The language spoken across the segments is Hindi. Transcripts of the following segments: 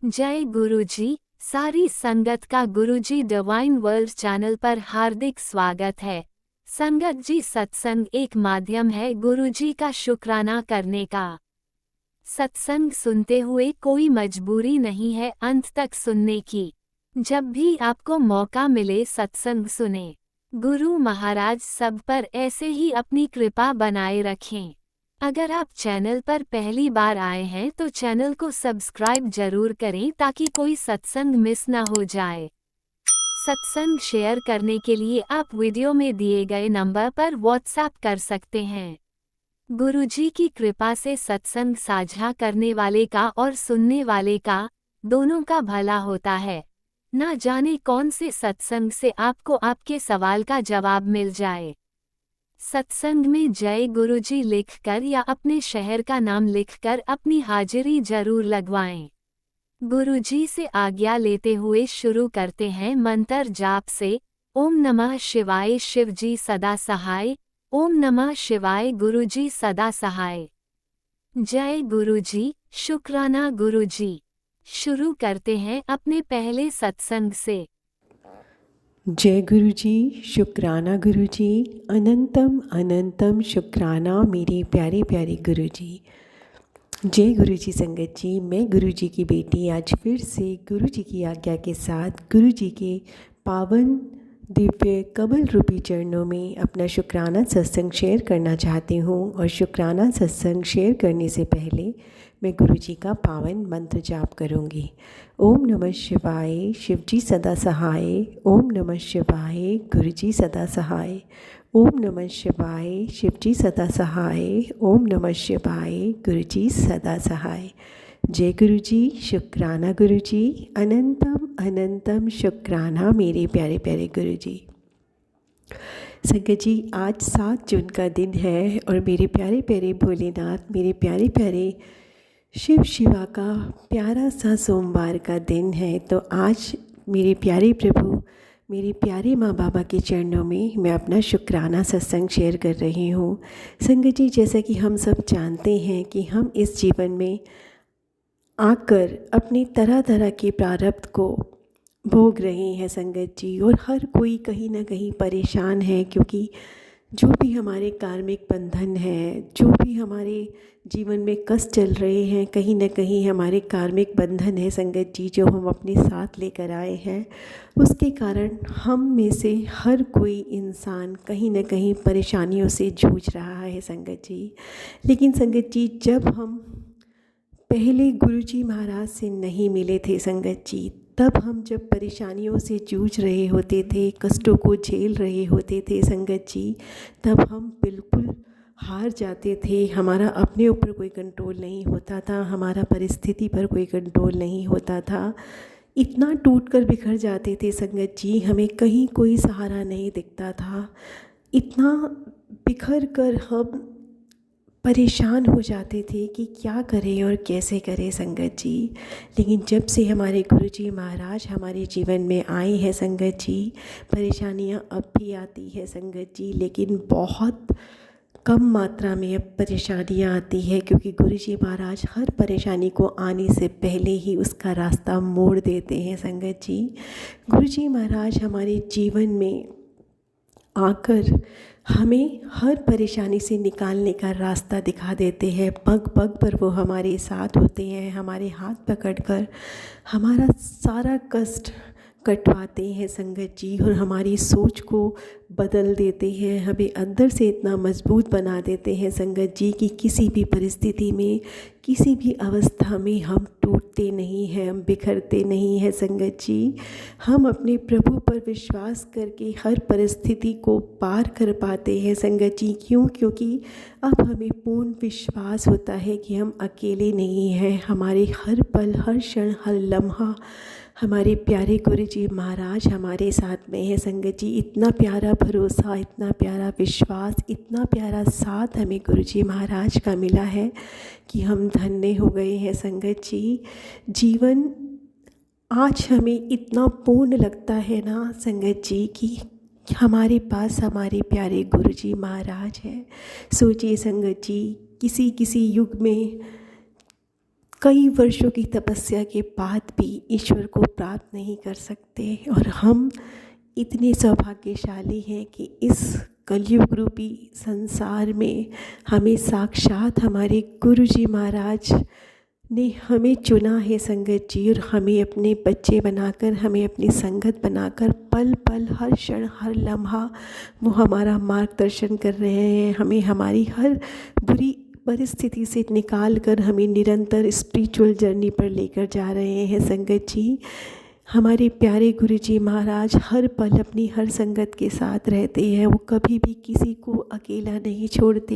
जय गुरुजी। सारी संगत का गुरुजी डिवाइन वर्ल्ड चैनल पर हार्दिक स्वागत है। संगत जी, सत्संग एक माध्यम है गुरुजी का शुक्राना करने का। सत्संग सुनते हुए कोई मजबूरी नहीं है अंत तक सुनने की। जब भी आपको मौका मिले सत्संग सुने। गुरु महाराज सब पर ऐसे ही अपनी कृपा बनाए रखें। अगर आप चैनल पर पहली बार आए हैं तो चैनल को सब्सक्राइब जरूर करें ताकि कोई सत्संग मिस ना हो जाए। सत्संग शेयर करने के लिए आप वीडियो में दिए गए नंबर पर व्हाट्सएप कर सकते हैं। गुरुजी की कृपा से सत्संग साझा करने वाले का और सुनने वाले का, दोनों का भला होता है। ना जाने कौन से सत्संग से आपको आपके सवाल का जवाब मिल जाए। सत्संग में जय गुरुजी लिखकर या अपने शहर का नाम लिखकर अपनी हाजिरी जरूर लगवाएं। गुरुजी से आज्ञा लेते हुए शुरू करते हैं मंत्र जाप से। ओम नमः शिवाय शिवजी सदा सहाय। ओम नमः शिवाय गुरुजी सदा सहाय। जय गुरुजी, शुक्राना गुरुजी। शुरू करते हैं अपने पहले सत्संग से। जय गुरुजी, शुक्राना गुरुजी, अनंतम अनंतम शुक्राना मेरे प्यारे प्यारे गुरुजी। जय गुरुजी संगत जी, मैं गुरुजी की बेटी आज फिर से गुरुजी की आज्ञा के साथ गुरुजी के पावन दिव्य कमल रूपी चरणों में अपना शुक्राना सत्संग शेयर करना चाहती हूँ। और शुक्राना सत्संग शेयर करने से पहले मैं गुरुजी का पावन मंत्र जाप करूँगी। ओम नमः शिवाय शिवजी सदा सहाय। ओम नमः शिवाय गुरुजी सदा सहाय। ओम नमः शिवाय शिवजी सदा सहाय। ओम नमः शिवाय गुरुजी सदा सहाय। जय गुरुजी, शुक्राना गुरुजी, अनंतम अनंतम शुक्राना मेरे प्यारे प्यारे गुरुजी। संगत जी, आज 7 जून का दिन है और मेरे प्यारे प्यारे भोलेनाथ, मेरे प्यारे प्यारे शिव शिवा का प्यारा सा सोमवार का दिन है। तो आज मेरे प्यारे प्रभु, मेरे प्यारे माँ बाबा के चरणों में मैं अपना शुक्राना सत्संग शेयर कर रही हूँ। संगत जी, जैसा कि हम सब जानते हैं कि हम इस जीवन में आकर अपने तरह तरह के प्रारब्ध को भोग रहे हैं संगत जी। और हर कोई कहीं ना कहीं परेशान है, क्योंकि जो भी हमारे कार्मिक बंधन है, जो भी हमारे जीवन में कष्ट चल रहे हैं, कहीं ना कहीं हमारे कार्मिक बंधन है संगत जी, जो हम अपने साथ लेकर आए हैं। उसके कारण हम में से हर कोई इंसान कहीं ना कहीं परेशानियों से जूझ रहा है संगत जी। लेकिन संगत जी, जब हम पहले गुरुजी महाराज से नहीं मिले थे संगत जी, तब हम जब परेशानियों से जूझ रहे होते थे, कष्टों को झेल रहे होते थे संगत जी, तब हम बिल्कुल हार जाते थे। हमारा अपने ऊपर कोई कंट्रोल नहीं होता था, हमारा परिस्थिति पर कोई कंट्रोल नहीं होता था। इतना टूट कर बिखर जाते थे संगत जी, हमें कहीं कोई सहारा नहीं दिखता था। इतना बिखर कर हम परेशान हो जाते थे कि क्या करें और कैसे करें संगत जी। लेकिन जब से हमारे गुरुजी महाराज हमारे जीवन में आए हैं संगत जी, परेशानियां अब भी आती है संगत जी, लेकिन बहुत कम मात्रा में अब परेशानियां आती है, क्योंकि गुरुजी महाराज हर परेशानी को आने से पहले ही उसका रास्ता मोड़ देते हैं संगत जी। गुरुजी महाराज हमारे जीवन में आकर हमें हर परेशानी से निकालने का रास्ता दिखा देते हैं। पग पग पर वो हमारे साथ होते हैं, हमारे हाथ पकड़कर हमारा सारा कष्ट कटवाते हैं संगत जी, और हमारी सोच को बदल देते हैं, हमें अंदर से इतना मजबूत बना देते हैं संगत जी कि किसी भी परिस्थिति में, किसी भी अवस्था में हम टूटते नहीं हैं, हम बिखरते नहीं हैं संगत जी। हम अपने प्रभु पर विश्वास करके हर परिस्थिति को पार कर पाते हैं संगत जी। क्यों? क्योंकि अब हमें पूर्ण विश्वास होता है कि हम अकेले नहीं हैं। हमारे हर पल, हर क्षण, हर लम्हा हमारे प्यारे गुरुजी महाराज हमारे साथ में है संगत जी। इतना प्यारा भरोसा, इतना प्यारा विश्वास, इतना प्यारा साथ हमें गुरुजी महाराज का मिला है कि हम धन्य हो गए हैं संगत जी। जीवन आज हमें इतना पूर्ण लगता है ना संगत जी कि हमारे पास हमारे प्यारे गुरुजी महाराज हैं। सोचिए संगत जी, किसी किसी युग में कई वर्षों की तपस्या के बाद भी ईश्वर को प्राप्त नहीं कर सकते, और हम इतने सौभाग्यशाली हैं कि इस कलयुग रूपी संसार में हमें साक्षात हमारे गुरु जी महाराज ने हमें चुना है संगत जी, और हमें अपने बच्चे बनाकर, हमें अपनी संगत बनाकर पल पल हर क्षण हर लम्हा वो हमारा मार्गदर्शन कर रहे हैं। हमें हमारी हर बुरी परिस्थिति से निकाल कर हमें निरंतर स्पिरिचुअल जर्नी पर लेकर जा रहे हैं संगत जी। हमारे प्यारे गुरु जी महाराज हर पल अपनी हर संगत के साथ रहते हैं, वो कभी भी किसी को अकेला नहीं छोड़ते।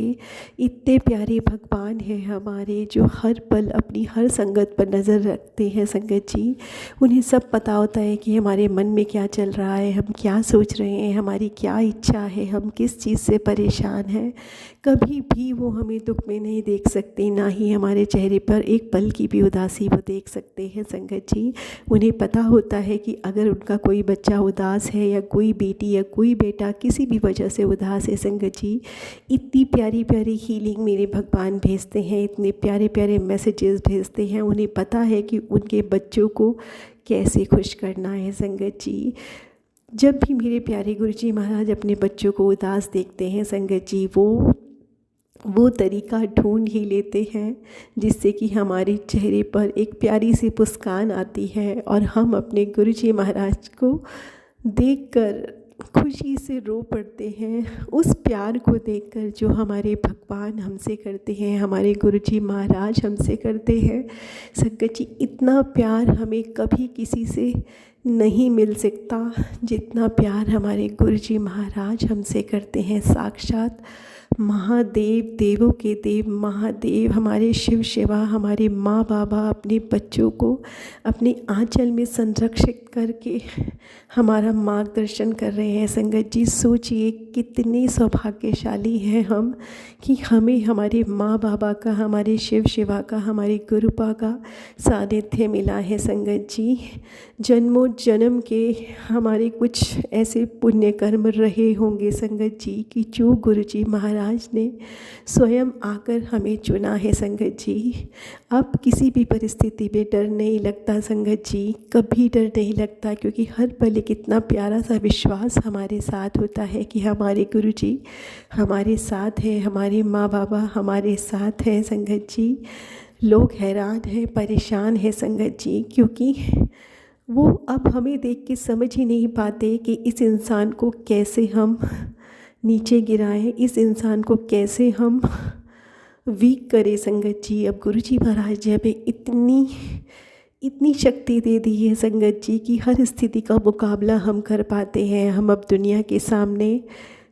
इतने प्यारे भगवान हैं हमारे, जो हर पल अपनी हर संगत पर नज़र रखते हैं संगत जी। उन्हें सब पता होता है कि हमारे मन में क्या चल रहा है, हम क्या सोच रहे हैं, हमारी क्या इच्छा है, हम किस चीज़ से परेशान हैं। कभी भी वो हमें दुख में नहीं देख सकते, ना ही हमारे चेहरे पर एक पल की भी उदासी वो देख सकते हैं संगत जी। उन्हें पता होता है कि अगर उनका कोई बच्चा उदास है, या कोई बेटी या कोई बेटा किसी भी वजह से उदास है संगत जी, इतनी प्यारी प्यारी हीलिंग मेरे भगवान भेजते हैं, इतने प्यारे प्यारे मैसेजेस भेजते हैं। उन्हें पता है कि उनके बच्चों को कैसे खुश करना है संगत जी। जब भी मेरे प्यारे गुरु जी महाराज अपने बच्चों को उदास देखते हैं संगत जी, वो तरीका ढूंढ ही लेते हैं जिससे कि हमारे चेहरे पर एक प्यारी सी मुस्कान आती है, और हम अपने गुरु जी महाराज को देखकर खुशी से रो पड़ते हैं। उस प्यार को देखकर जो हमारे भगवान हमसे करते हैं, हमारे गुरु जी महाराज हमसे करते हैं संगत जी, इतना प्यार हमें कभी किसी से नहीं मिल सकता जितना प्यार हमारे गुरु जी महाराज हमसे करते हैं। साक्षात महादेव, देवों के देव महादेव, हमारे शिव शिवा, हमारे माँ बाबा अपने बच्चों को अपने आंचल में संरक्षित करके हमारा मार्गदर्शन कर रहे हैं संगत जी। सोचिए कितने सौभाग्यशाली हैं हम कि हमें हमारे माँ बाबा का, हमारे शिव शिवा का, हमारे गुरुपा का सानिध्य मिला है संगत जी। जन्मों जन्म के हमारे कुछ ऐसे पुण्य कर्म रहे होंगे संगत जी कि जो गुरु जी महाराज ने स्वयं आकर हमें चुना है संगत जी। अब किसी भी परिस्थिति में डर नहीं लगता संगत जी, कभी डर नहीं लगता, क्योंकि हर पल एक इतना प्यारा सा विश्वास हमारे साथ होता है कि हमारे गुरु जी हमारे साथ हैं, हमारे माँ बाबा हमारे साथ हैं संगत जी। लोग हैरान हैं, परेशान हैं संगत जी, क्योंकि वो अब हमें देख के समझ ही नहीं पाते कि इस इंसान को कैसे हम नीचे गिराएं, इस इंसान को कैसे हम वीक करें संगत जी। अब गुरु जी महाराज जी हमें इतनी शक्ति दे दी है संगत जी कि हर स्थिति का मुकाबला हम कर पाते हैं। हम अब दुनिया के सामने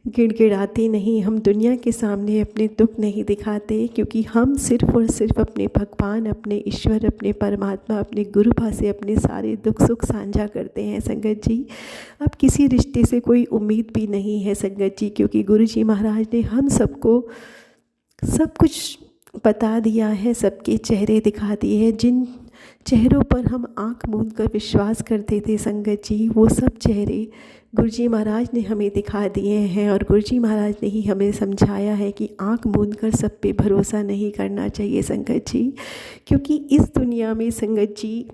गिड़गिड़ाते नहीं, हम दुनिया के सामने अपने दुख नहीं दिखाते, क्योंकि हम सिर्फ़ और सिर्फ अपने भगवान, अपने ईश्वर, अपने परमात्मा, अपने गुरुपा से अपने सारे दुख सुख साझा करते हैं संगत जी। अब किसी रिश्ते से कोई उम्मीद भी नहीं है संगत जी, क्योंकि गुरु जी महाराज ने हम सबको सब कुछ बता दिया है, सबके चेहरे दिखा दिए हैं। जिन चेहरों पर हम आँख मूंद कर विश्वास करते थे संगत जी, वो सब चेहरे गुरुजी महाराज ने हमें दिखा दिए हैं, और गुरुजी महाराज ने ही हमें समझाया है कि आँख मूंद कर सब पे भरोसा नहीं करना चाहिए संगत जी। क्योंकि इस दुनिया में संगत जी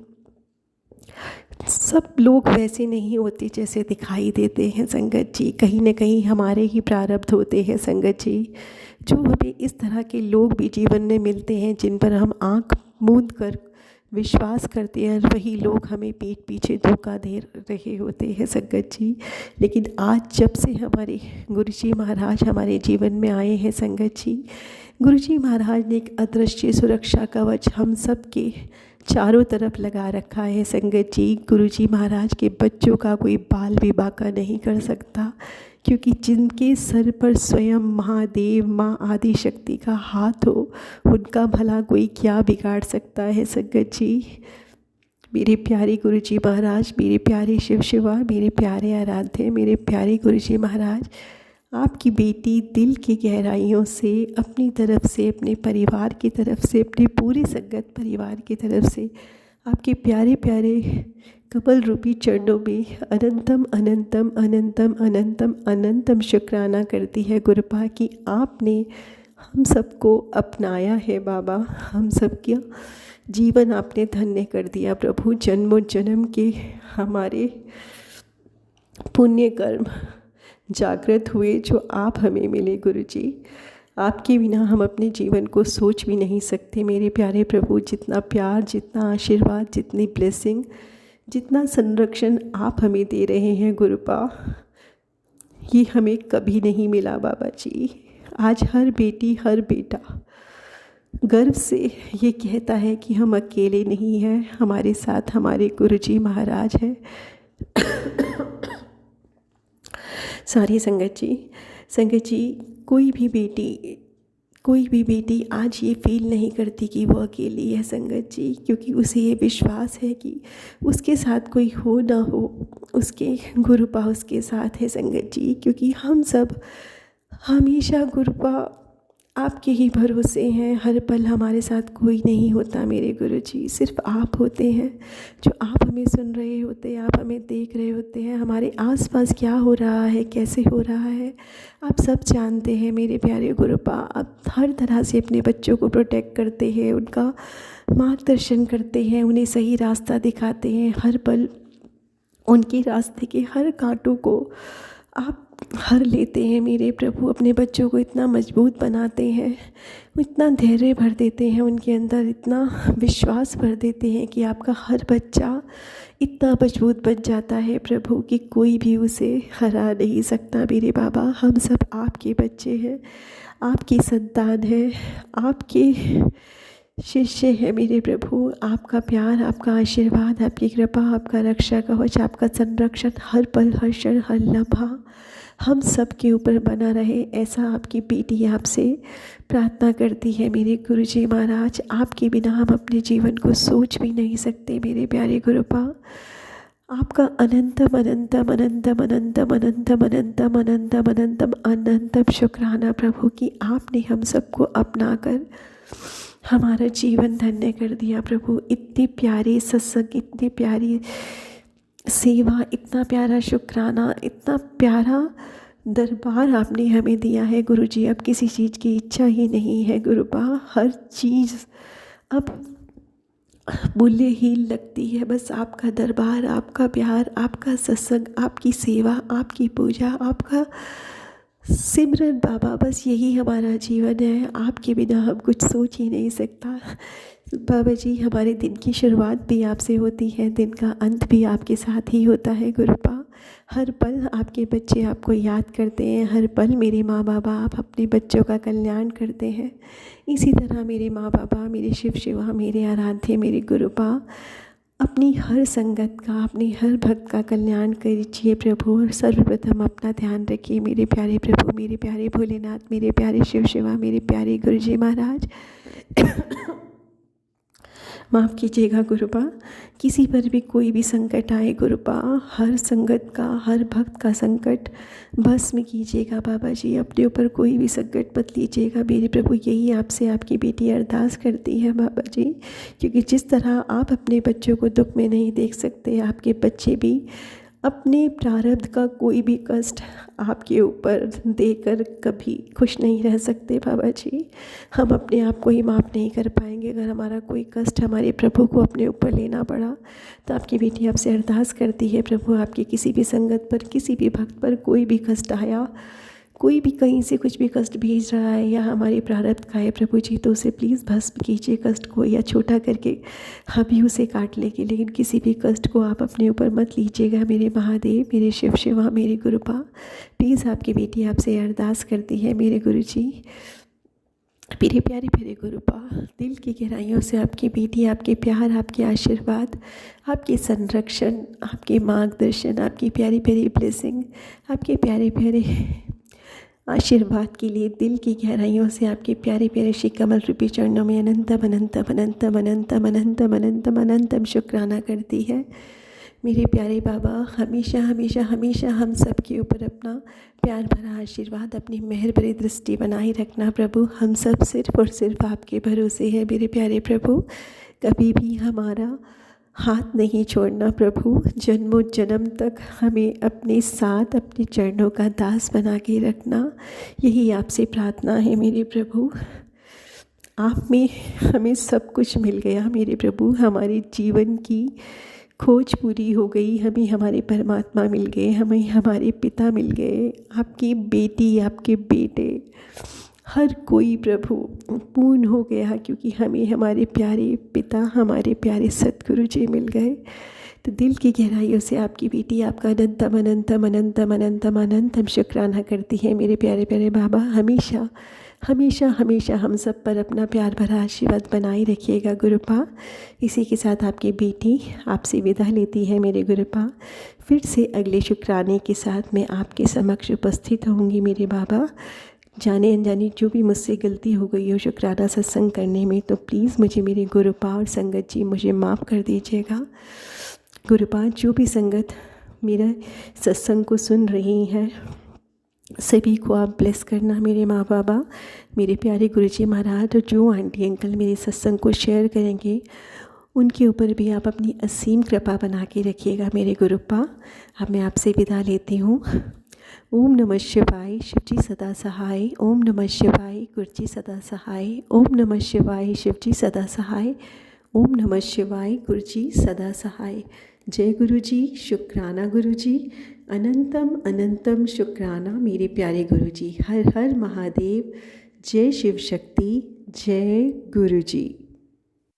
सब लोग वैसे नहीं होते जैसे दिखाई देते हैं संगत जी। कहीं न कहीं हमारे ही प्रारब्ध होते हैं संगत जी, जो हमें इस तरह के लोग भी जीवन में मिलते हैं जिन पर हम आँख मूंद कर विश्वास करते हैं, वही लोग हमें पीठ पीछे धोखा दे रहे होते हैं संगत जी। लेकिन आज जब से हमारे गुरुजी महाराज हमारे जीवन में आए हैं संगत जी, गुरुजी महाराज ने एक अदृश्य सुरक्षा कवच हम सब के चारों तरफ लगा रखा है संगत जी। गुरुजी महाराज के बच्चों का कोई बाल भी बांका नहीं कर सकता, क्योंकि जिनके सर पर स्वयं महादेव माँ आदि शक्ति का हाथ हो, उनका भला कोई क्या बिगाड़ सकता है संगत जी। मेरे प्यारे गुरुजी महाराज, मेरे प्यारे शिव शिवा, मेरे प्यारे आराध्य, मेरे प्यारे गुरुजी महाराज, आपकी बेटी दिल की गहराइयों से अपनी तरफ से, अपने परिवार की तरफ से, अपने पूरे संगत परिवार की तरफ से आपके प्यारे प्यारे कमल रूपी चरणों में अनंतम अनंतम अनंतम अनंतम अनंतम शुक्राना करती है गुरुपा कि आपने हम सबको अपनाया है बाबा, हम सबका जीवन आपने धन्य कर दिया प्रभु। जन्मों जन्म के हमारे पुण्य कर्म जागृत हुए जो आप हमें मिले गुरुजी। आपके बिना हम अपने जीवन को सोच भी नहीं सकते मेरे प्यारे प्रभु। जितना प्यार, जितना आशीर्वाद, जितनी ब्लेसिंग, जितना संरक्षण आप हमें दे रहे हैं गुरुपा, ये हमें कभी नहीं मिला बाबा जी। आज हर बेटी, हर बेटा गर्व से ये कहता है कि हम अकेले नहीं हैं, हमारे साथ हमारे गुरुजी महाराज हैं। सारी संगत जी, कोई भी बेटी आज ये फील नहीं करती कि वो अकेली है संगत जी, क्योंकि उसे ये विश्वास है कि उसके साथ कोई हो ना हो, उसके गुरुपा उसके साथ है संगत जी। क्योंकि हम सब हमेशा गुरुपा आपके ही भरोसे हैं। हर पल हमारे साथ कोई नहीं होता मेरे गुरुजी, सिर्फ आप होते हैं जो आप हमें सुन रहे होते हैं, आप हमें देख रहे होते हैं। हमारे आसपास क्या हो रहा है, कैसे हो रहा है, आप सब जानते हैं मेरे प्यारे गुरुपा। आप हर तरह से अपने बच्चों को प्रोटेक्ट करते हैं, उनका मार्गदर्शन करते हैं, उन्हें सही रास्ता दिखाते हैं। हर पल उनके रास्ते के हर कांटों को आप हर लेते हैं मेरे प्रभु। अपने बच्चों को इतना मजबूत बनाते हैं, इतना धैर्य भर देते हैं उनके अंदर, इतना विश्वास भर देते हैं कि आपका हर बच्चा इतना मजबूत बन जाता है प्रभु कि कोई भी उसे हरा नहीं सकता मेरे बाबा। हम सब आपके बच्चे हैं, आपकी संतान है, आपके शिष्य है मेरे प्रभु। आपका प्यार, आपका आशीर्वाद, आपकी कृपा, आपका रक्षा कवच, आपका संरक्षण हर पल, हर क्षण, हर लम्हा हम सब के ऊपर बना रहे, ऐसा आपकी बेटी आपसे प्रार्थना करती है मेरे गुरुजी महाराज। आपके बिना हम अपने जीवन को सोच भी नहीं सकते मेरे प्यारे गुरुपा। आपका अनंतम अनंतम अनंतम अनंतम अनंतम अनंतम अनंतम अनंतम अनंतम शुक्राना प्रभु कि आपने हम सबको अपना कर हमारा जीवन धन्य कर दिया प्रभु। इतनी प्यारी सत्संग, इतनी प्यारी सेवा, इतना प्यारा शुक्राना, इतना प्यारा दरबार आपने हमें दिया है गुरुजी। अब किसी चीज़ की इच्छा ही नहीं है गुरुपा, हर चीज़ अब मूल्यहीन लगती है। बस आपका दरबार, आपका प्यार, आपका सत्संग, आपकी सेवा, आपकी पूजा, आपका सिमरन बाबा, बस यही हमारा जीवन है। आपके बिना हम कुछ सोच ही नहीं सकता बाबा जी। हमारे दिन की शुरुआत भी आपसे होती है, दिन का अंत भी आपके साथ ही होता है गुरुपा। हर पल आपके बच्चे आपको याद करते हैं, हर पल मेरे माँ बाबा आप अपने बच्चों का कल्याण करते हैं। इसी तरह मेरे माँ बाबा, मेरे शिव शिवा, मेरे आराध्य, मेरे गुरुपा अपनी हर संगत का, अपने हर भक्त का कल्याण कीजिए प्रभु। और सर्वप्रथम अपना ध्यान रखिए मेरे प्यारे प्रभु, मेरे प्यारे भोलेनाथ, मेरे प्यारे शिव शिवा, मेरे प्यारे गुरुजी महाराज। माफ़ कीजिएगा गुरुपा, किसी पर भी कोई भी संकट आए गुरुपा, हर संगत का, हर भक्त का संकट भस्म कीजिएगा बाबा जी। अपने ऊपर कोई भी संकट मत लीजिएगा मेरे प्रभु, यही आपसे आपकी बेटी अरदास करती है बाबा जी। क्योंकि जिस तरह आप अपने बच्चों को दुख में नहीं देख सकते, आपके बच्चे भी अपने प्रारब्ध का कोई भी कष्ट आपके ऊपर देकर कभी खुश नहीं रह सकते बाबा जी। हम अपने आप को ही माफ़ नहीं कर पाएंगे अगर हमारा कोई कष्ट हमारे प्रभु को अपने ऊपर लेना पड़ा। तो आपकी बेटी आपसे अरदास करती है प्रभु, आपकी किसी भी संगत पर, किसी भी भक्त पर कोई भी कष्ट आया, कोई भी कहीं से कुछ भी कष्ट भेज रहा है या हमारे प्रारब्ध का है प्रभु जी, तो उसे प्लीज़ भस्म कीजिए कष्ट को, या छोटा करके हम ही उसे काट लेंगे, लेकिन किसी भी कष्ट को आप अपने ऊपर मत लीजिएगा मेरे महादेव, मेरे शिव शिवा, मेरे गुरुपा। प्लीज़ आपकी बेटी आपसे अरदास करती है मेरे गुरु जी, मेरे प्यारे प्यारे गुरुपा। दिल की गहराइयों से आपकी बेटी आपके प्यार, आपके आशीर्वाद, आपके संरक्षण, आपके मार्गदर्शन, आपकी प्यारी प्यारी ब्लेसिंग, आपके प्यारे प्यारे आशीर्वाद के लिए दिल की गहराइयों से आपके प्यारे प्यारे श्री कमल रूपी चरणों में अनंतम अनंतम अनंतम अनंतम अनंतम अनंतम अनंतम शुक्राना करती है मेरे प्यारे बाबा। हमेशा हमेशा हमेशा हम सब के ऊपर अपना प्यार भरा आशीर्वाद, अपनी मेहर भरी दृष्टि बनाए रखना प्रभु। हम सब सिर्फ और सिर्फ आपके भरोसे हैं मेरे प्यारे प्रभु, कभी भी हमारा हाथ नहीं छोड़ना प्रभु। जन्मों जन्म तक हमें अपने साथ, अपने चरणों का दास बना के रखना, यही आपसे प्रार्थना है मेरे प्रभु। आप में हमें सब कुछ मिल गया मेरे प्रभु। हमारे जीवन की खोज पूरी हो गई, हमें हमारे परमात्मा मिल गए, हमें हमारे पिता मिल गए, आपकी बेटी, आपके बेटे, हर कोई प्रभु पूर्ण हो गया, क्योंकि हमें हमारे प्यारे पिता, हमारे प्यारे सतगुरु जी मिल गए। तो दिल की गहराइयों से आपकी बेटी आपका अनंतम अनंतम अनंतम अनंतम अनंतम शुक्राना करती है मेरे प्यारे प्यारे बाबा। हमेशा हमेशा हमेशा हम सब पर अपना प्यार भरा आशीर्वाद बनाए रखिएगा गुरुपा। इसी के साथ आपकी बेटी आपसे विदा लेती है मेरे गुरुपा। फिर से अगले शुक्राने के साथ मैं आपके समक्ष उपस्थित होंगी मेरे बाबा। जाने अनजाने जो भी मुझसे गलती हो गई हो शुक्राना सत्संग करने में, तो प्लीज़ मुझे मेरे गुरुपा और संगत जी मुझे माफ़ कर दीजिएगा। गुरुपा, जो भी संगत मेरा सत्संग को सुन रही हैं, सभी को आप ब्लेस करना मेरे माँ बाबा, मेरे प्यारे गुरुजी महाराज, और जो आंटी अंकल मेरे सत्संग को शेयर करेंगे उनके ऊपर भी आप अपनी असीम कृपा बना के रखिएगा मेरे गुरुपा। अब मैं आपसे विदा लेती हूँ। ओम नमः शिवाय, शिवजी सदा सहाय। ओम नमः शिवाय, गुरुजी सदा सहाय। ओम नमः शिवाय, शिवजी सदा सहाय। ओम नमः शिवाय, गुरुजी सदा सहाय। जय गुरुजी, शुक्राना गुरुजी, अनंतम अनंतम शुक्राना मेरे प्यारे गुरुजी। हर हर महादेव। जय शिव शक्ति, जय गुरुजी।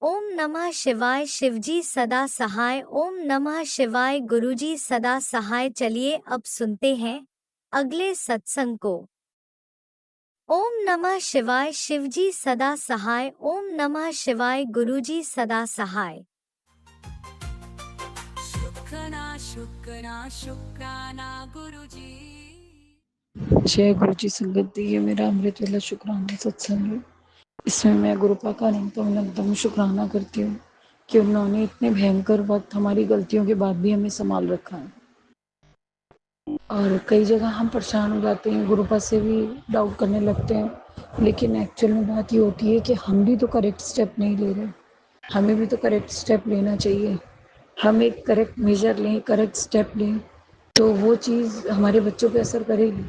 ओम नमः शिवाय, शिवजी सदा सहाय। ओम नमः शिवाय, गुरुजी सदा सहाय। चलिए अब सुनते हैं अगले सत्संग को। ओम नमः शिवाय, शिवजी सदा सहाय। ओम नमः शिवाय, गुरुजी सदा सहाय। शुक्राना गुरुजी। जय गुरुजी संगत दी, ये मेरा अमृत वाला शुक्राना सत्संग है। इसमें मैं गुरुपा का अनंतम शुक्राना करती हूँ कि उन्होंने इतने भयंकर वक्त हमारी गलतियों के बाद भी हमें संभाल रखा है। और कई जगह हम परेशान हो जाते हैं, गुरुपा से भी डाउट करने लगते हैं, लेकिन एक्चुअल में बात ये होती है कि हम भी तो करेक्ट स्टेप नहीं ले रहे। हमें भी तो करेक्ट स्टेप लेना चाहिए। हम एक करेक्ट मेजर लें, करेक्ट स्टेप लें, तो वो चीज़ हमारे बच्चों पे असर करेगी।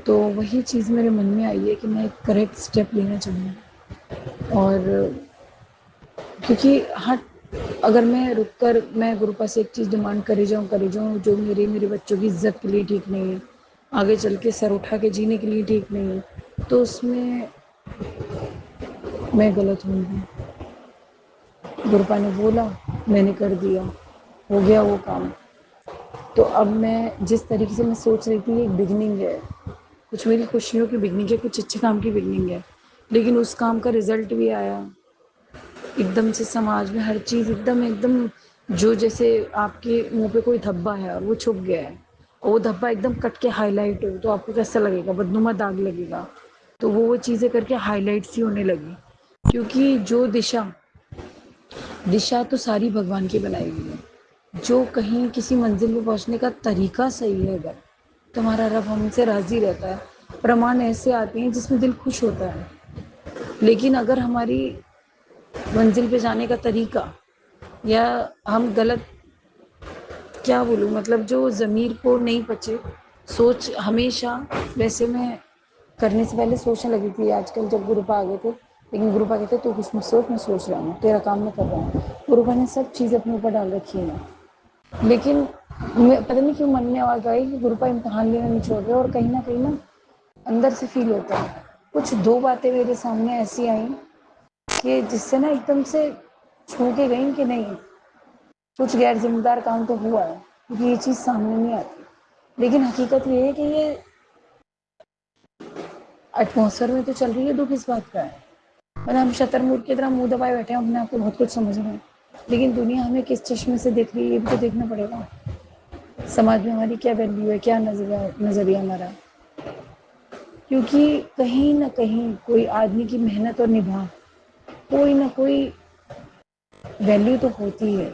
तो वही चीज़ मेरे मन में आई है कि मैं एक करेक्ट स्टेप लेना चाहूँगी। और क्योंकि हाँ, अगर मैं रुक कर मैं गुरुपा से एक चीज़ डिमांड करे जाऊँ जो मेरे बच्चों की इज्जत के लिए ठीक नहीं है, आगे चल के सर उठा के जीने के लिए ठीक नहीं है, तो उसमें मैं गलत होंगी। गुरुपा ने बोला, मैंने कर दिया, हो गया वो काम। तो अब मैं जिस तरीके से मैं सोच रही थी, एक बिगनिंग है, कुछ मेरी खुशियों की बिगनिंग है, कुछ अच्छे काम की बिगनिंग है, लेकिन उस काम का रिजल्ट भी आया एकदम से। समाज में हर चीज़ एकदम एकदम, जो जैसे आपके मुंह पे कोई धब्बा है और वो छुप गया है, और वो धब्बा एकदम कट के हाईलाइट हो, तो आपको कैसा लगेगा? बदनुमा दाग लगेगा। तो वो चीज़ें करके हाईलाइट सी होने लगी, क्योंकि जो दिशा तो सारी भगवान की बनाई हुई है। जो कहीं किसी मंजिल में पहुंचने का तरीका सही है, अगर तुम्हारा रब हमसे राजी रहता है, प्रमाण ऐसे आते हैं जिसमें दिल खुश होता है। लेकिन अगर हमारी मंजिल पे जाने का तरीका, या हम गलत, क्या बोलूँ, मतलब जो ज़मीर को नहीं पचे, सोच हमेशा, वैसे मैं करने से पहले सोचने लगी थी आजकल जब गुरुपा आ गए थे, लेकिन गुरुपा कहते तू कुछ मत सोच, मैं सोच रहा हूँ, तेरा काम मैं कर रहा हूँ। गुरुपा ने सब चीज़ अपने ऊपर डाल रखी है, लेकिन मैं पता नहीं क्यों मन में आवाज़ आई कि गुरुपा इम्तहान लेना नहीं छोड़ रहे, और कहीं ना अंदर से फील होता है। कुछ दो बातें मेरे सामने ऐसी आई कि जिससे ना एकदम से छू के गई कि नहीं, कुछ गैर जिम्मेदार काम तो हुआ है, क्योंकि ये चीज़ सामने नहीं आती। लेकिन हकीकत ये है कि ये एटमॉस्फेयर में तो चल रही है, दुख इस बात का है, मतलब हम शतरमुर्ग की तरह मुंह दबाए बैठे हैं, अपने आप को बहुत कुछ समझ रहे हैं, लेकिन दुनिया हमें किस चश्मे से देख रही है ये भी तो देखना पड़ेगा। समाज में हमारी क्या वैल्यू है, क्या नजरिया हमारा, क्योंकि कहीं ना कहीं कोई आदमी की मेहनत और निभा, कोई ना कोई वैल्यू तो होती है।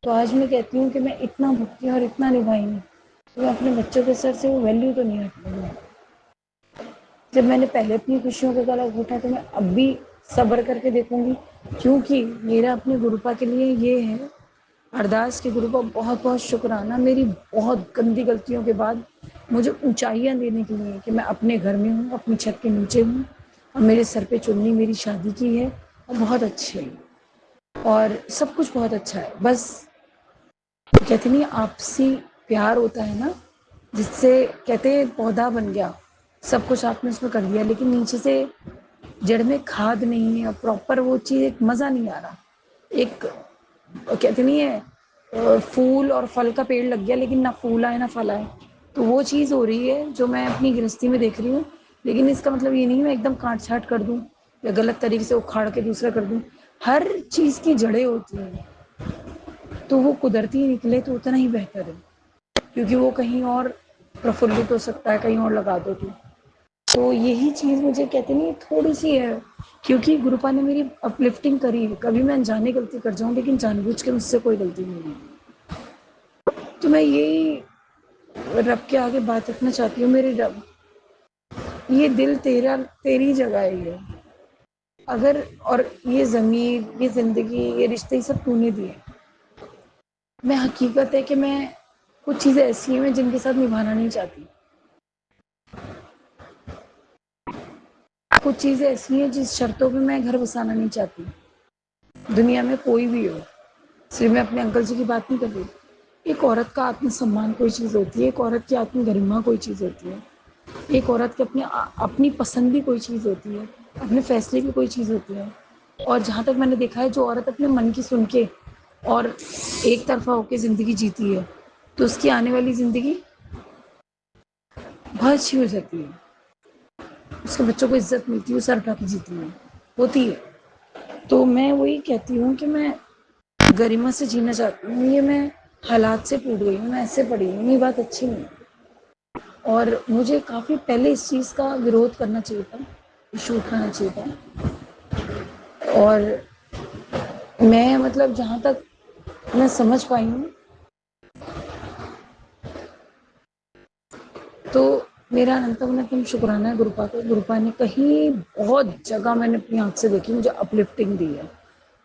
तो आज मैं कहती हूँ कि मैं इतना भुगती और इतना निभाई नहीं, तो मैं अपने बच्चों के सर से वो वैल्यू तो नहीं हटूंगी। जब मैंने पहले अपनी खुशियों का गला घोटा, तो मैं अब भी सब्र करके देखूंगी, क्योंकि मेरा अपने गुरुपा के लिए ये है अरदास की, गुरुपा बहुत बहुत शुक्राना, मेरी बहुत गंदी गलतियों के बाद मुझे ऊंचाइयां देने के लिए कि मैं अपने घर में हूँ, अपनी छत के नीचे हूँ, और मेरे सर पे चुन्नी मेरी शादी की है और बहुत अच्छी है और सब कुछ बहुत अच्छा है। बस कहते नहीं आपसी प्यार होता है ना, जिससे कहते हैं पौधा बन गया, सब कुछ आपने उसमें कर दिया लेकिन नीचे से जड़ में खाद नहीं है, प्रॉपर वो चीज़, एक मज़ा नहीं आ रहा। एक कहते नहीं है फूल और फल का पेड़ लग गया लेकिन ना फूल आए ना फल आए, तो वो चीज़ हो रही है जो मैं अपनी गृहस्थी में देख रही हूँ। लेकिन इसका मतलब ये नहीं मैं एकदम काट छाट कर दूँ या गलत तरीके से उखाड़ के दूसरा कर दूँ। हर चीज़ की जड़ें होती हैं, तो वो कुदरती निकले तो उतना ही बेहतर है, क्योंकि वो कहीं और प्रफुल्लित हो सकता है, कहीं और लगा दो तो यही चीज़ मुझे कहते नहीं थोड़ी सी है, क्योंकि गुरुपा ने मेरी अपलिफ्टिंग करी है। कभी मैं अनजाने गलती कर जाऊं लेकिन जानबूझ के मुझसे कोई गलती नहीं है। तो मैं यही रब के आगे बात रखना चाहती हूँ, मेरे रब ये दिल तेरा, तेरी जगह है ये, अगर और ये ज़मीर, ये ज़िंदगी, ये रिश्ते, ये सब तूने दिए। मैं हकीकत है कि मैं कुछ चीज़ें ऐसी हैं मैं जिनके साथ निभाना नहीं चाहती, कुछ चीज़ें ऐसी हैं जिस शर्तों पे मैं घर बसाना नहीं चाहती। दुनिया में कोई भी हो, सिर्फ मैं अपने अंकल जी की बात नहीं कर रही। एक औरत का आत्मसम्मान कोई चीज़ होती है, एक औरत की आत्मगरिमा कोई चीज़ होती है, एक औरत की अपनी पसंद भी कोई चीज़ होती है, अपने फैसले भी कोई चीज़ होती है। और जहाँ तक मैंने देखा है जो औरत अपने मन की सुन के और एक तरफा होकर ज़िंदगी जीती है तो उसकी आने वाली ज़िंदगी बहुत अच्छी हो जाती है, उसके बच्चों को इज्जत मिलती है, सर उठा के जीती है, होती है। तो मैं वही कहती हूँ कि मैं गरिमा से जीना चाहती हूँ। ये मैं हालात से टूट गई हूँ, मैं ऐसे पड़ी हूँ, ये बात अच्छी नहीं है। और मुझे काफ़ी पहले इस चीज़ का विरोध करना चाहिए था, इशू उठाना चाहिए था। और मैं मतलब जहाँ तक मैं समझ पाई हूँ, तो मेरा अनंतम अनंतम शुक्राना है गुरुपा को। गुरुपा ने कहीं बहुत जगह मैंने अपनी आँख से देखी, मुझे अपलिफ्टिंग दी है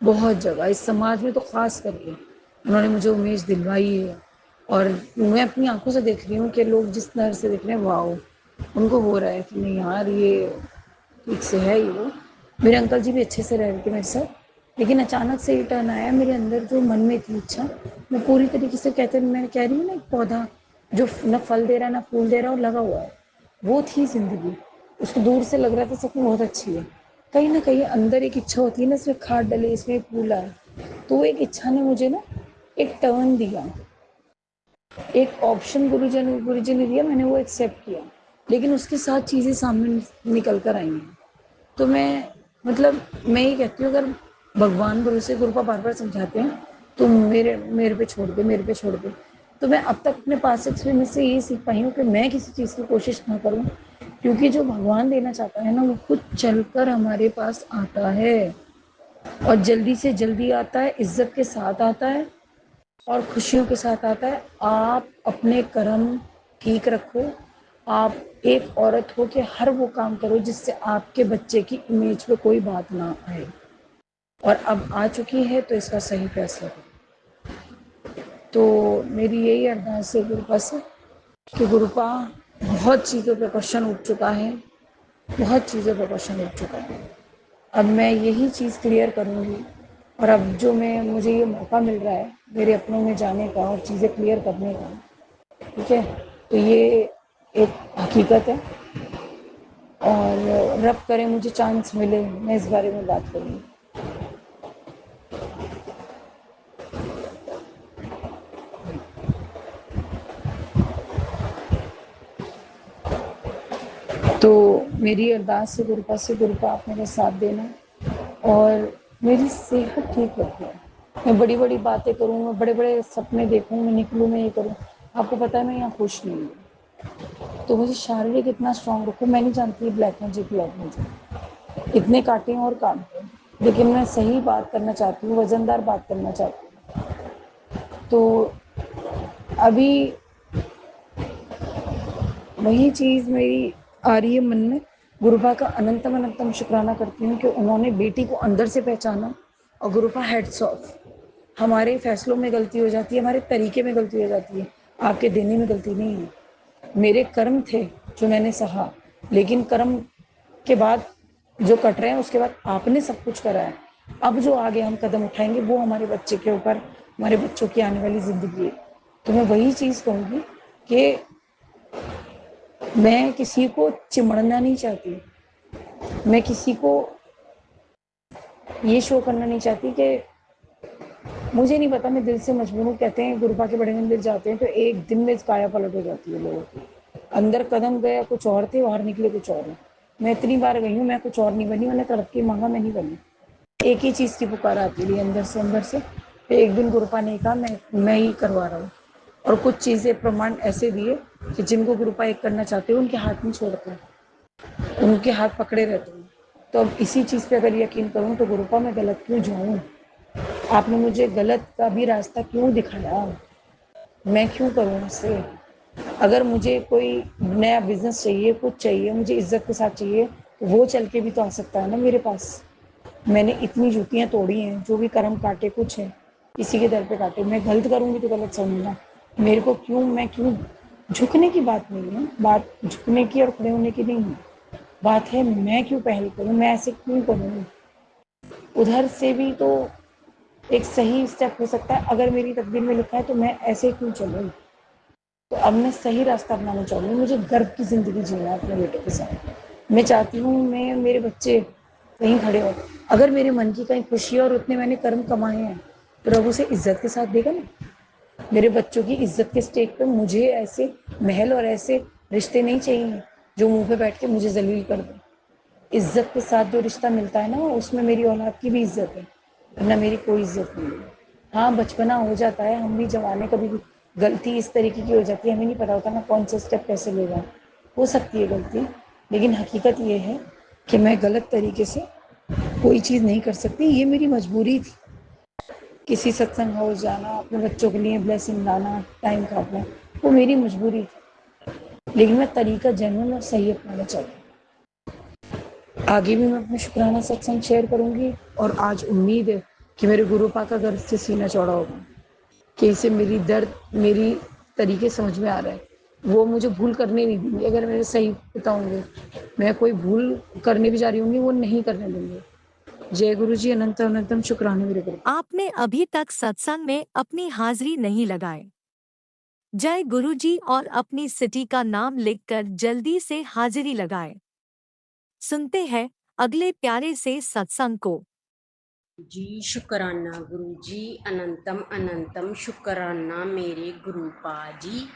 बहुत जगह, इस समाज में तो ख़ास करके उन्होंने मुझे उम्मीद दिलवाई है। और मैं अपनी आंखों से देख रही हूँ कि लोग जिस तरह से देख रहे हैं, वाओ, उनको हो रहा है कि नहीं यार ये ठीक से है ये वो। मेरे अंकल जी भी अच्छे से रह रहे थे मेरे साथ, लेकिन अचानक से ये टर्न आया मेरे अंदर, जो मन में थी इच्छा, मैं पूरी तरीके से कहते हैं, मैं कह रही हूँ ना, एक पौधा जो न फल दे रहा है ना फूल दे रहा और लगा हुआ है, वो थी जिंदगी। उसको दूर से लग रहा था सब बहुत अच्छी है, कहीं ना कहीं अंदर एक इच्छा होती है ना, इसमें खाद डले, इसमें फूल आए, तो वो एक इच्छा ने मुझे ना एक टर्न दिया, एक ऑप्शन गुरुजी ने दिया, मैंने वो एक्सेप्ट किया। लेकिन उसके साथ चीज़ें सामने निकल कर आई हैं। तो मैं मतलब मैं ये कहती हूँ, अगर भगवान भरोसे गुरुपा बार बार समझाते हैं तो मेरे मेरे पे छोड़ दे, मेरे पे छोड़ दे। तो मैं अब तक अपने पास एक्सपीरियंस से ये सीख पाई हूँ कि मैं किसी चीज़ की कोशिश ना करूँ, क्योंकि जो भगवान देना चाहता है ना वो खुद चलकर हमारे पास आता है, और जल्दी से जल्दी आता है, इज्जत के साथ आता है और खुशियों के साथ आता है। आप अपने कर्म ठीक रखो, आप एक औरत हो के हर वो काम करो जिससे आपके बच्चे की इमेज पे कोई बात ना आए, और अब आ चुकी है तो इसका सही फैसला करो। तो मेरी यही अरदास है गुरुपा से कि गुरुपा, बहुत चीज़ों पे क्वेश्चन उठ चुका है, बहुत चीज़ों पे क्वेश्चन उठ चुका है, अब मैं यही चीज़ क्लियर करूँगी। और अब जो मैं मुझे ये मौका मिल रहा है मेरे अपनों में जाने का और चीज़ें क्लियर करने का, ठीक है, तो ये एक हकीकत है, और रब करे मुझे चांस मिले मैं इस बारे में बात करूँगी। तो मेरी अरदास है गुरुपा से, गुरुपा आप मेरा साथ देना और मेरी सेहत ठीक रखो। मैं बड़ी बड़ी बातें करूँ, मैं बड़े बड़े सपने देखूँ, मैं निकलूँ, मैं ये करूँ, आपको पता है मैं यहाँ खुश नहीं हूँ। तो मुझे शारीरिक इतना स्ट्रांग रखो। मैं नहीं जानती ब्लैक मैजिक इतने काटे हैं और काटते हैं, लेकिन मैं सही बात करना चाहती हूँ, वजनदार बात करना चाहती हूँ। तो अभी वही चीज़ मेरी आ रही है मन में। गुरुपा का अनंतम अनंतम शुक्राना करती हूँ कि उन्होंने बेटी को अंदर से पहचाना। और गुरुपा हेड्स ऑफ, हमारे फैसलों में गलती हो जाती है, हमारे तरीके में गलती हो जाती है, आपके देने में गलती नहीं है। मेरे कर्म थे जो मैंने सहा, लेकिन कर्म के बाद जो कट रहे हैं उसके बाद आपने सब कुछ करा है। अब जो आगे हम कदम उठाएंगे वो हमारे बच्चे के ऊपर, हमारे बच्चों की आने वाली जिंदगी है। तो मैं वही चीज कहूंगी कि मैं किसी को चिमड़ना नहीं चाहती, मैं किसी को ये शो करना नहीं चाहती कि मुझे नहीं पता, मैं दिल से मजबूर हूँ। कहते हैं गुरुपा के बड़े मंदिर जाते हैं तो एक दिन में काया पलट हो जाती है लोगों की। अंदर कदम गया कुछ और थे, बाहर निकले कुछ और है। मैं इतनी बार गई हूँ, मैं कुछ और नहीं बनी, मैंने तड़प के मांगा, मैं नहीं बनी। एक ही चीज की पुकार आती रही अंदर से। फिर एक दिन गुरुपा ने कहा मैं ही करवा रहा हूँ। और कुछ चीजें प्रमाण ऐसे दिए कि जिनको गुरुपा एक करना चाहते हो उनके हाथ नहीं छोड़ते हैं, उनके हाथ पकड़े रहते हैं। तो अब इसी चीज पे अगर यकीन करूँ तो गुरुपा मैं गलत क्यों जाऊँ? आपने मुझे गलत का भी रास्ता क्यों दिखाया? मैं क्यों करूँ उससे? अगर मुझे कोई नया बिजनेस चाहिए, कुछ चाहिए, मुझे इज्जत के साथ चाहिए, तो वो चल के भी तो आ सकता है ना मेरे पास। मैंने इतनी जूतियां तोड़ी हैं, जो भी कर्म काटे कुछ है किसी के दर पे काटे। मैं गलत करूंगी तो गलत समझना। मेरे को क्यों, मैं क्यों, झुकने की बात नहीं है, बात झुकने की और खड़े होने की नहीं है। बात है मैं क्यों पहल करूं, मैं ऐसे क्यों करूं। उधर से भी तो एक सही स्टेप हो सकता है। अगर मेरी तकदीर में लिखा है तो मैं ऐसे क्यों चलूं। तो अब मैं सही रास्ता अपनाना चाहूंगी। मुझे गर्व की जिंदगी जीना है अपने बेटे के साथ। मैं चाहती हूँ मैं मेरे बच्चे कहीं खड़े हो, अगर मेरे मन की कहीं खुशी है और उतने मैंने कर्म कमाए हैं तो रब उसे इज्जत के साथ देगा ना। मेरे बच्चों की इज्जत के स्टेक पे मुझे ऐसे महल और ऐसे रिश्ते नहीं चाहिए जो मुंह पे बैठ के मुझे जलील कर दे। इज्जत के साथ जो रिश्ता मिलता है ना, उसमें मेरी औलाद की भी इज्जत है, वरना मेरी कोई इज्जत नहीं है। हाँ, बचपना हो जाता है, हम भी जवाने कभी भी गलती इस तरीके की हो जाती है, हमें नहीं पता होता ना कौन सा स्टेप कैसे लेगा। हो सकती है गलती, लेकिन हकीकत ये है कि मैं गलत तरीके से कोई चीज़ नहीं कर सकती। ये मेरी मजबूरी थी, किसी सत्संग हाउस जाना, अपने बच्चों के लिए ब्लेसिंग लाना, टाइम काटना, वो मेरी मजबूरी थी। लेकिन मैं तरीका जेन्युइन और सही अपनाना चाहती हूँ। आगे भी मैं अपना शुक्राना सत्संग शेयर करूंगी। और आज उम्मीद है कि मेरे गुरुपा का गर्व से सीना चौड़ा होगा कि इसे मेरी दर्द, मेरी तरीके समझ में आ रहा है। वो मुझे भूल करने नहीं देंगे। अगर मेरे सही बताऊंगे, मैं कोई भूल करने भी जा रही होंगी वो नहीं करने देंगे। जय गुरु जी, अनंत अनंतम शुक्राना मेरे गुरु। आपने अभी तक सत्संग में अपनी हाजिरी नहीं लगाए। जय गुरुजी और अपनी सिटी का नाम लिखकर जल्दी से हाजिरी लगाए। सुनते हैं अगले प्यारे से सत्संग को। जी शुक्राना गुरु जी, अनंतम अनंतम शुक्राना मेरे गुरु पाजी।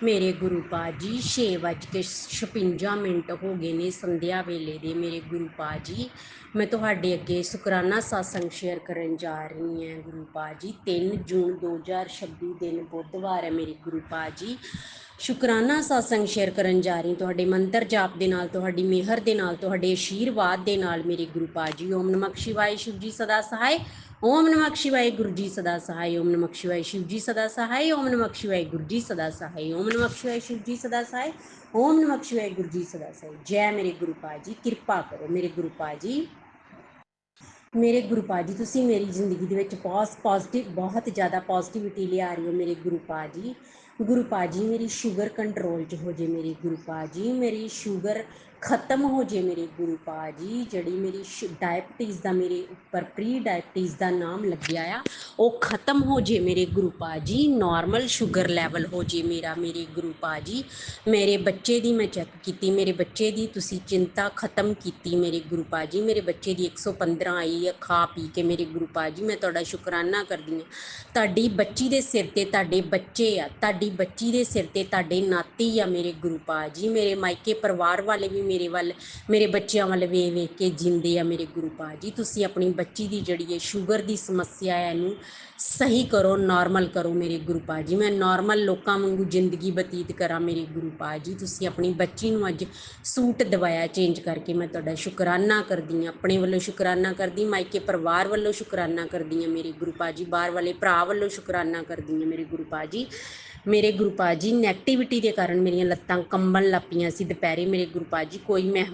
मेरे गुरु पाजी 6:56 हो गए ने संध्या वेले दे। मेरे गुरु पाजी मैं तुहाडे अगे शुकराना सत्संग शेयर करन जा रही हैं। गुरु पाजी 3 जून 2026 दिन बुधवार है मेरे गुरु पाजी। शुकराना सत्संग शेयर करन जा रही तुहाडे मंत्र जाप दे नाल, तुहाडी मेहर दे नाल, तुहाडे आशीर्वाद दे नाल मेरे गुरु पाजी। ओम नमः शिवाय, शिव जी सदा सहाय। ओम नमः शिवाय, गुरु जी सदा सहाय। ओम नमः शिवाय, शिव जी सदा सहाय। ओम नमः शिवाय, गुरु जी सदा सहाय। ओम नमः शिवाय, शिव जी सदा सहाय। ओम नमः शिवाय, गुरु जी सदा सहाय। जय मेरे गुरु पाजी, कृपा करो मेरे गुरु पाजी। मेरे गुरु पाजी तुसी मेरी जिंदगी दे विच बहुत ज़्यादा पॉजिटिविटी लिया रही हो मेरे गुरु पाजी। गुरु पाजी मेरी शुगर कंट्रोल च हो जे मेरे गुरु पाजी। मेरी शुगर खत्म हो जे मेरे गुरु पाजी। जड़ी मेरी डायबिटीज़ का मेरे उपर प्री डायबिटीज़ का नाम लग्या आ, वो खत्म हो जे मेरे गुरु पाजी। नॉर्मल शुगर लैवल हो जे मेरा मेरे गुरु पाजी। मेरे बच्चे दी मैं चैक की, मेरे बच्चे दी तुसी चिंता खत्म की मेरे गुरु पाजी। मेरे बच्चे दी 115 आई है खा पी के मेरे गुरु पाजी। मैं तुहाडा शुकराना करदी हाँ। तुहाडी बच्ची दे सिर ते तुहाडे बच्चे आ, तुहाडी बच्ची दे सिर ते तुहाडे नाती आ मेरे गुरु पाजी। मेरे मायके परिवार वाले भी मेरे वाल, मेरे बच्चों वाल वेख वेख के जींदे आ मेरे गुरु पाजी। तुसी अपनी बच्ची दी जड़ी है शुगर दी समस्या है इनू सही करो, नॉर्मल करो मेरे गुरु पाजी। मैं नॉर्मल लोगों वांगू जिंदगी बतीत करा मेरे गुरु पाजी। तुसी अपनी बच्ची नूं अज सूट दवाया चेंज करके। मैं तुहाडा शुकराना करदी हाँ, अपने वालों शुकराना करदी, मायके परिवार वालों शुकराना करदी हाँ मेरे गुरु पाजी। बाहर वाले भरा वालों शुकराना करदी हाँ मेरे गुरु पाजी। मेरे गुरु पाजी नैगेटिविटी के कारण मेरिया लत्तां कंबन लग पईयां सी दोपहरे मेरे गुरु पाजी। कोई मैं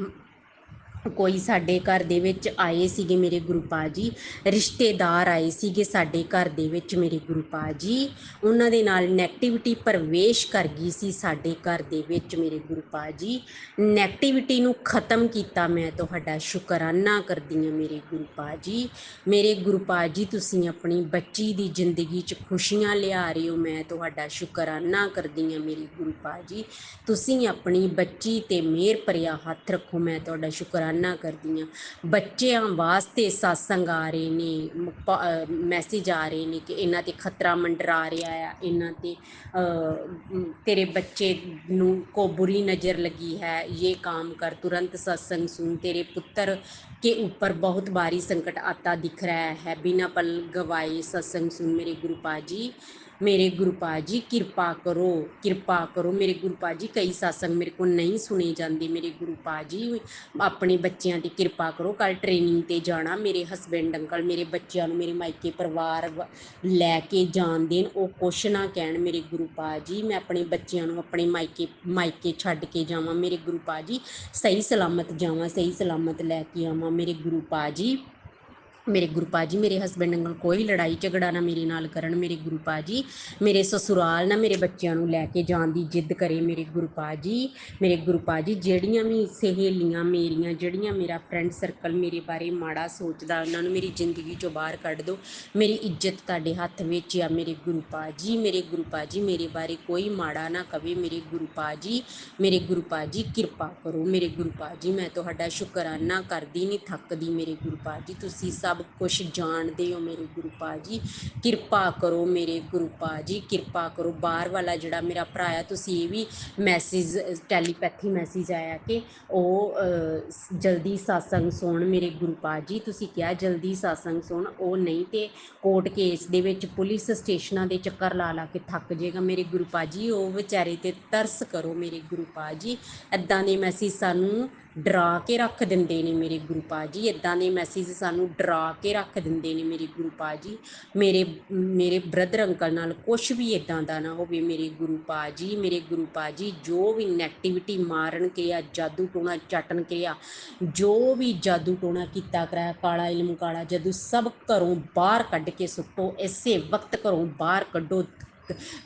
ਕੋਈ ਸਾਡੇ ਘਰ ਦੇ ਵਿੱਚ ਆਏ ਸੀਗੇ ਮੇਰੇ ਗੁਰੂ ਪਾ ਜੀ, ਰਿਸ਼ਤੇਦਾਰ ਆਏ ਸੀਗੇ ਸਾਡੇ ਘਰ ਦੇ ਵਿੱਚ ਮੇਰੇ ਗੁਰੂ ਪਾ ਜੀ, ਉਹਨਾਂ ਦੇ ਨਾਲ ਨੈਗੇਟਿਵਿਟੀ ਪ੍ਰਵੇਸ਼ ਕਰ ਗਈ ਸੀ ਸਾਡੇ ਘਰ ਦੇ ਵਿੱਚ ਮੇਰੇ ਗੁਰੂ ਪਾ ਜੀ। ਨੈਗੇਟਿਵਿਟੀ ਨੂੰ ਖਤਮ ਕੀਤਾ, ਮੈਂ ਤੁਹਾਡਾ ਸ਼ੁਕਰਾਨਾ ਕਰਦੀ ਹਾਂ ਮੇਰੇ ਗੁਰੂ ਪਾ ਜੀ। ਮੇਰੇ ਗੁਰੂ ਪਾ ਜੀ ਤੁਸੀਂ ਆਪਣੀ ਬੱਚੀ ਦੀ ਜ਼ਿੰਦਗੀ 'ਚ ਖੁਸ਼ੀਆਂ ਲਿਆ ਰਹੇ ਹੋ, ਮੈਂ ਤੁਹਾਡਾ ਸ਼ੁਕਰਾਨਾ ਕਰਦੀ ਹਾਂ ਮੇਰੇ ਗੁਰੂ ਪਾ ਜੀ। ਤੁਸੀਂ ਆਪਣੀ ਬੱਚੀ ਤੇ ਮਿਹਰ ਭਰਿਆ ਹੱਥ ਰੱਖੋ, ਮੈਂ ਤੁਹਾਡਾ ਸ਼ੁਕਰਾਨਾ ਕਰਦੀ ਹਾਂ। ਬੱਚਿਆਂ ਵਾਸਤੇ ਸਤਸੰਗ ਆ ਰਹੇ ਨੇ, ਮੈਸੇਜ ਆ ਰਹੇ ਨੇ ਕਿ ਇਹਨਾਂ ਤੇ ਖਤਰਾ ਮੰਡਰਾ ਰਿਹਾ ਆ, ਇਹਨਾਂ ਤੇ तेरे बच्चे को बुरी नज़र लगी है, ये काम कर, तुरंत सत्संग सुन, तेरे पुत्र के ऊपर बहुत भारी संकट आता दिख रहा है, बिना पल गवाए सत्संग सुन मेरे गुरु पा जी। मेरे गुरु पा जी किरपा करो, किरपा करो मेरे गुरु पा जी। कई सत्संग मेरे को नहीं सुने जाते मेरे गुरु पा जी, अपने बच्चों की किरपा करो। कल ट्रेनिंग ते जाना, मेरे हसबैंड अंकल मेरे बच्चों मेरे मायके परिवार लैके जान देन, वो कुछ ना कहन मेरे गुरु पा जी। मैं अपने बच्चों अपने मायके छड्ड के जावां मेरे गुरु पा जी, सही सलामत जावां, सही सलामत लैके आवां मेरे गुरु पा जी। मेरे गुरु पा जी मेरे हसबैंड नाल कोई लड़ाई झगड़ा ना मेरे नाल करन मेरे गुरु पा जी। मेरे ससुराल ना मेरे बच्चों लैके जान की जिद करे मेरे गुरु पा जी। मेरे गुरु पा जी जड़ियाँ भी सहेलियाँ मेरियां, जड़ियाँ मेरा फ्रेंड सर्कल मेरे बारे माड़ा सोचदा, उन्होंने मेरी जिंदगी चो बाहर कढ़ दो। मेरी इज्जत तुहाडे हत्थ विच आ मेरे गुरु पा जी। मेरे गुरु पा जी मेरे बारे कोई माड़ा ना कवे मेरे गुरु पा जी। मेरे गुरु पा जी किरपा करो मेरे गुरु पा जी। मैं तुहाडा शुकराना करदी नहीं थकदी मेरे गुरु पा जी, तुसी सब कुछ जानते हो मेरे गुरु पा जी। किरपा करो मेरे गुरु पा जी, किरपा करो। बाहर वाला जड़ा मेरा भरा है, तुसी ये भी मैसेज टैलीपैथी मैसेज आया कि जल्दी सत्संग सुन मेरे गुरु पा जी। तुसी क्या जल्दी सत्संग सुन, वो नहीं तो कोर्ट केस दे विच पुलिस स्टेशनां दे चक्कर ला ला के थक जाएगा मेरे गुरु पा जी। वो बेचारे ते तरस करो मेरे गुरु पा जी। इदां दे मैसेज सानू डरा के रख देंदे ने मेरे गुरु पा जी, इदां दे मैसेज सानू डरा के रख देंदे ने मेरे गुरु पा जी। मेरे ब्रदर अंकल नाल कुछ भी इदां दा ना होवे मेरे गुरु पा जी। मेरे गुरु पा जी जो भी नैगेटिविटी मारन क्रिया, जादू टोना चाटन क्रिया, जो भी जादू टोना किया कराया, काला इलम काला जादू, सब घरों बाहर कढ़ के सुट्टो, इसे वक्त घरों बाहर कढ़ो,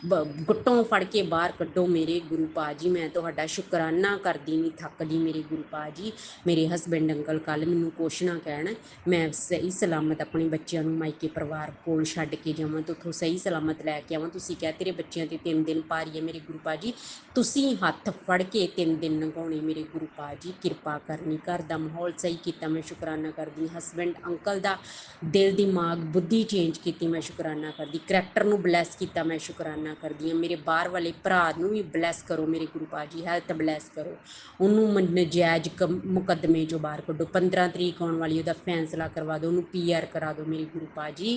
गुट्टों फड़ के बाहर कढ़ो मेरे गुरु पा जी। मैं तुहाडा शुकराना करदी नहीं थकदी मेरे गुरु पा जी। मेरे हसबैंड अंकल कल मैनूं कुछ ना कहण, मैं सही सलामत अपने बच्चों मायके परिवार कोल छड्ड के जावां, तो उत्थों सही सलामत लैके आवां। तुसीं क्या तेरे बच्चों ते 3 दिन भारी है मेरे गुरु पा जी, तुसीं हत्थ फड़ के 3 दिन लंघाउणे मेरे गुरु पा जी। किरपा करनी, घर दा माहौल सही कीता, मैं शुकराना करदी। हसबैंड अंकल दा दिल दिमाग बुद्धि चेंज की, मैं शुकराना करदी। करैक्टर नूं ब्लैस किया, मैं शुकराना करदी हाँ। मेरे बाहर वाले भरा नूं भी ब्लैस करो मेरे गुरु पा जी, हैल्थ ब्लैस करो, उन्होंने नजायज़ मुकदमे जो बाहर कढ़ो। 15 तरीक आने वाली, वह फैसला करवा दो, उन्होंने PR करा दो मेरे गुरु पा जी।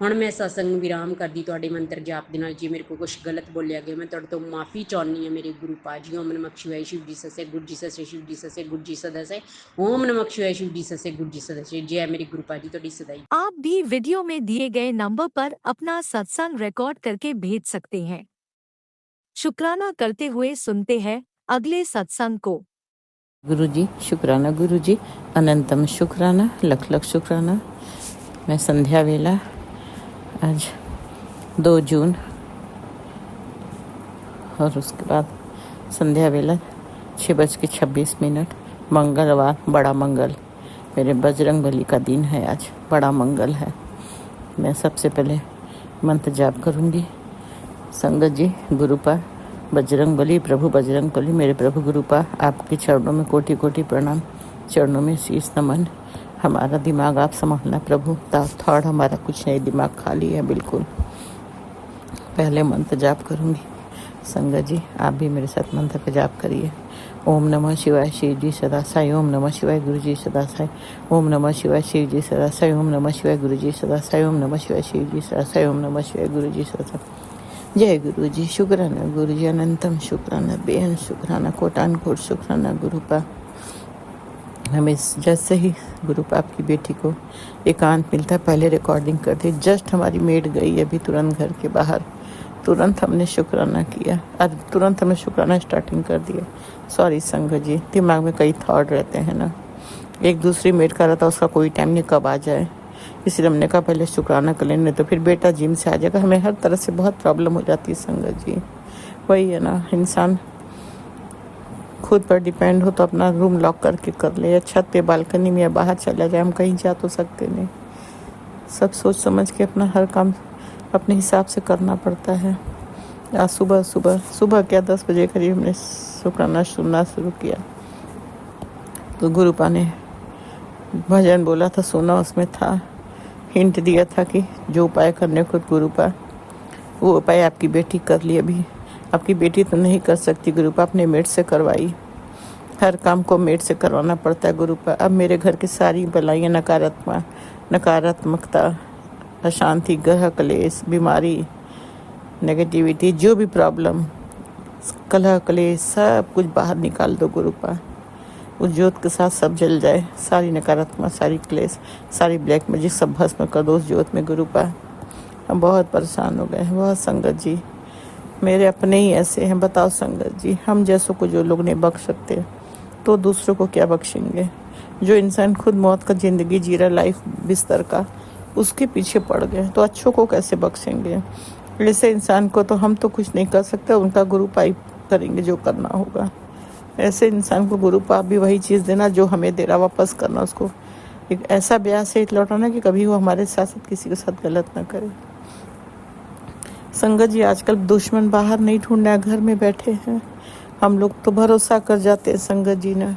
हुण मैं सत्संग विराम करदी तुहाडे मंत्र जाप दे नाल। जे मेरे को कुछ गलत बोलिया गया, मैं तुहाडे तो माफ़ी चाहुंदी हाँ मेरे गुरु पा जी। ओम नमः शिवाय, शिव जी ससे, गुरु जी ससे, शिव जी ससे, गुरु जी सदसे। ओम नमः शिवाय, शिव जी ससे, गुरु जी सदसे। जय मेरे गुरु पा जी तुहाडी सदाई। आप भी वीडियो में दिए गए नंबर पर अपना सत्संग रिकॉर्ड करके भेज सकते हैं। शुक्राना करते हुए सुनते हैं अगले सत्संग को। गुरु जी शुक्राना, गुरु जी अनंतम शुक्राना, लख लख शुक्राना। मैं संध्या वेला आज 2 जून और उसके बाद संध्या वेला 6:26 मंगलवार, बड़ा मंगल, मेरे बजरंग बली का दिन है आज, बड़ा मंगल है। मैं सबसे पहले मंत्र जाप करूंगी। संगत जी, गुरुपा बजरंग बली, प्रभु बजरंग बली, मेरे प्रभु गुरुपा, आपके चरणों में कोटि कोटि प्रणाम, चरणों में शीश नमन। हमारा दिमाग आप संभालना प्रभु, थॉट हमारा कुछ नहीं, दिमाग खाली है बिल्कुल। पहले मंत्र जाप करूंगी। संगत जी, आप भी मेरे साथ मंत्र का जाप करिए। ओम नमः शिवाय, शिव जी सदा साई। ओम नमः शिवाय, गुरु जी सदा साई। ओम नमः शिवाय, शिव जी सदा साई। ओम नमः शिवाय, गुरु जी सदा साई। ओम नमः शिवाय, शिव जी सदा साई। ओम नमः शिवाय, गुरु जी सदा साई। जय गुरु जी, शुक्राना गुरु जी, अनंतम शुक्राना, बेअंत शुक्राना, कोटान कोट शुक्राना गुरुपा। हमें जैसे ही गुरुपा आपकी बेटी को एकांत मिलता, पहले रिकॉर्डिंग करते, जस्ट हमारी मेड गई अभी तुरंत घर के बाहर, तुरंत हमने शुक्राना किया और तुरंत हमने शुक्राना स्टार्टिंग कर दिया। सॉरी संगत जी, दिमाग में कई थॉट रहते हैं ना, एक दूसरी मेड का रहता, उसका कोई टाइम नहीं कब आ जाए, इसलिए हमने कहा पहले शुक्राना कर लें, नहीं तो फिर बेटा जिम से आ जाएगा, हमें हर तरह से बहुत प्रॉब्लम हो जाती है संगत जी। वही है ना, इंसान खुद पर डिपेंड हो तो अपना रूम लॉक करके कर ले, या छत पे बालकनी में या बाहर चला जाए, हम कहीं जा तो सकते नहीं। सब सोच समझ के अपना हर काम अपने हिसाब से करना पड़ता है। आज सुबह क्या 10 बजे करीब हमने शुक्राना सुनना शुरू किया, तो गुरुपा ने भजन बोला था, सुना, उसमें था हिंट दिया था कि जो उपाय करने को गुरुपा, वो उपाय आपकी बेटी कर ली। अभी आपकी बेटी तो नहीं कर सकती गुरुपा, अपने मेड से करवाई, हर काम को मेड से करवाना पड़ता है गुरुपा। अब मेरे घर की सारी बलाइयाँ, नकारात्मकता, अशांति, ग्रह क्लेश, बीमारी, नेगेटिविटी, जो भी प्रॉब्लम, कलह क्लेश, सब कुछ बाहर निकाल दो गुरुपा। उस ज्योत के साथ सब जल जाए, सारी नकारात्मक, सारी क्लेश, सारी ब्लैक मैजिक सब भस्म कर दो उस ज्योत में गुरुपा। हम बहुत परेशान हो गए हैं, बहुत संगत जी, मेरे अपने ही ऐसे हैं, बताओ संगत जी, हम जैसों को जो लोग नहीं बख्श सकते तो दूसरों को क्या बख्शेंगे। जो इंसान खुद मौत का ज़िंदगी जी रहा, लाइफ बिस्तर का, उसके पीछे पड़ गए तो अच्छों को कैसे बख्शेंगे। ऐसे इंसान को तो हम तो कुछ नहीं कर सकते, उनका गुरुपा ही करेंगे जो करना होगा। ऐसे इंसान को गुरुपा भी वही चीज़ देना जो हमें दे रहा, वापस करना, उसको एक ऐसा ब्याह से लौटाना कि कभी वो हमारे साथ किसी के साथ गलत ना करे। संगत जी, आजकल दुश्मन बाहर नहीं ढूंढना, घर में बैठे हैं। हम लोग तो भरोसा कर जाते हैं संगत जी ने,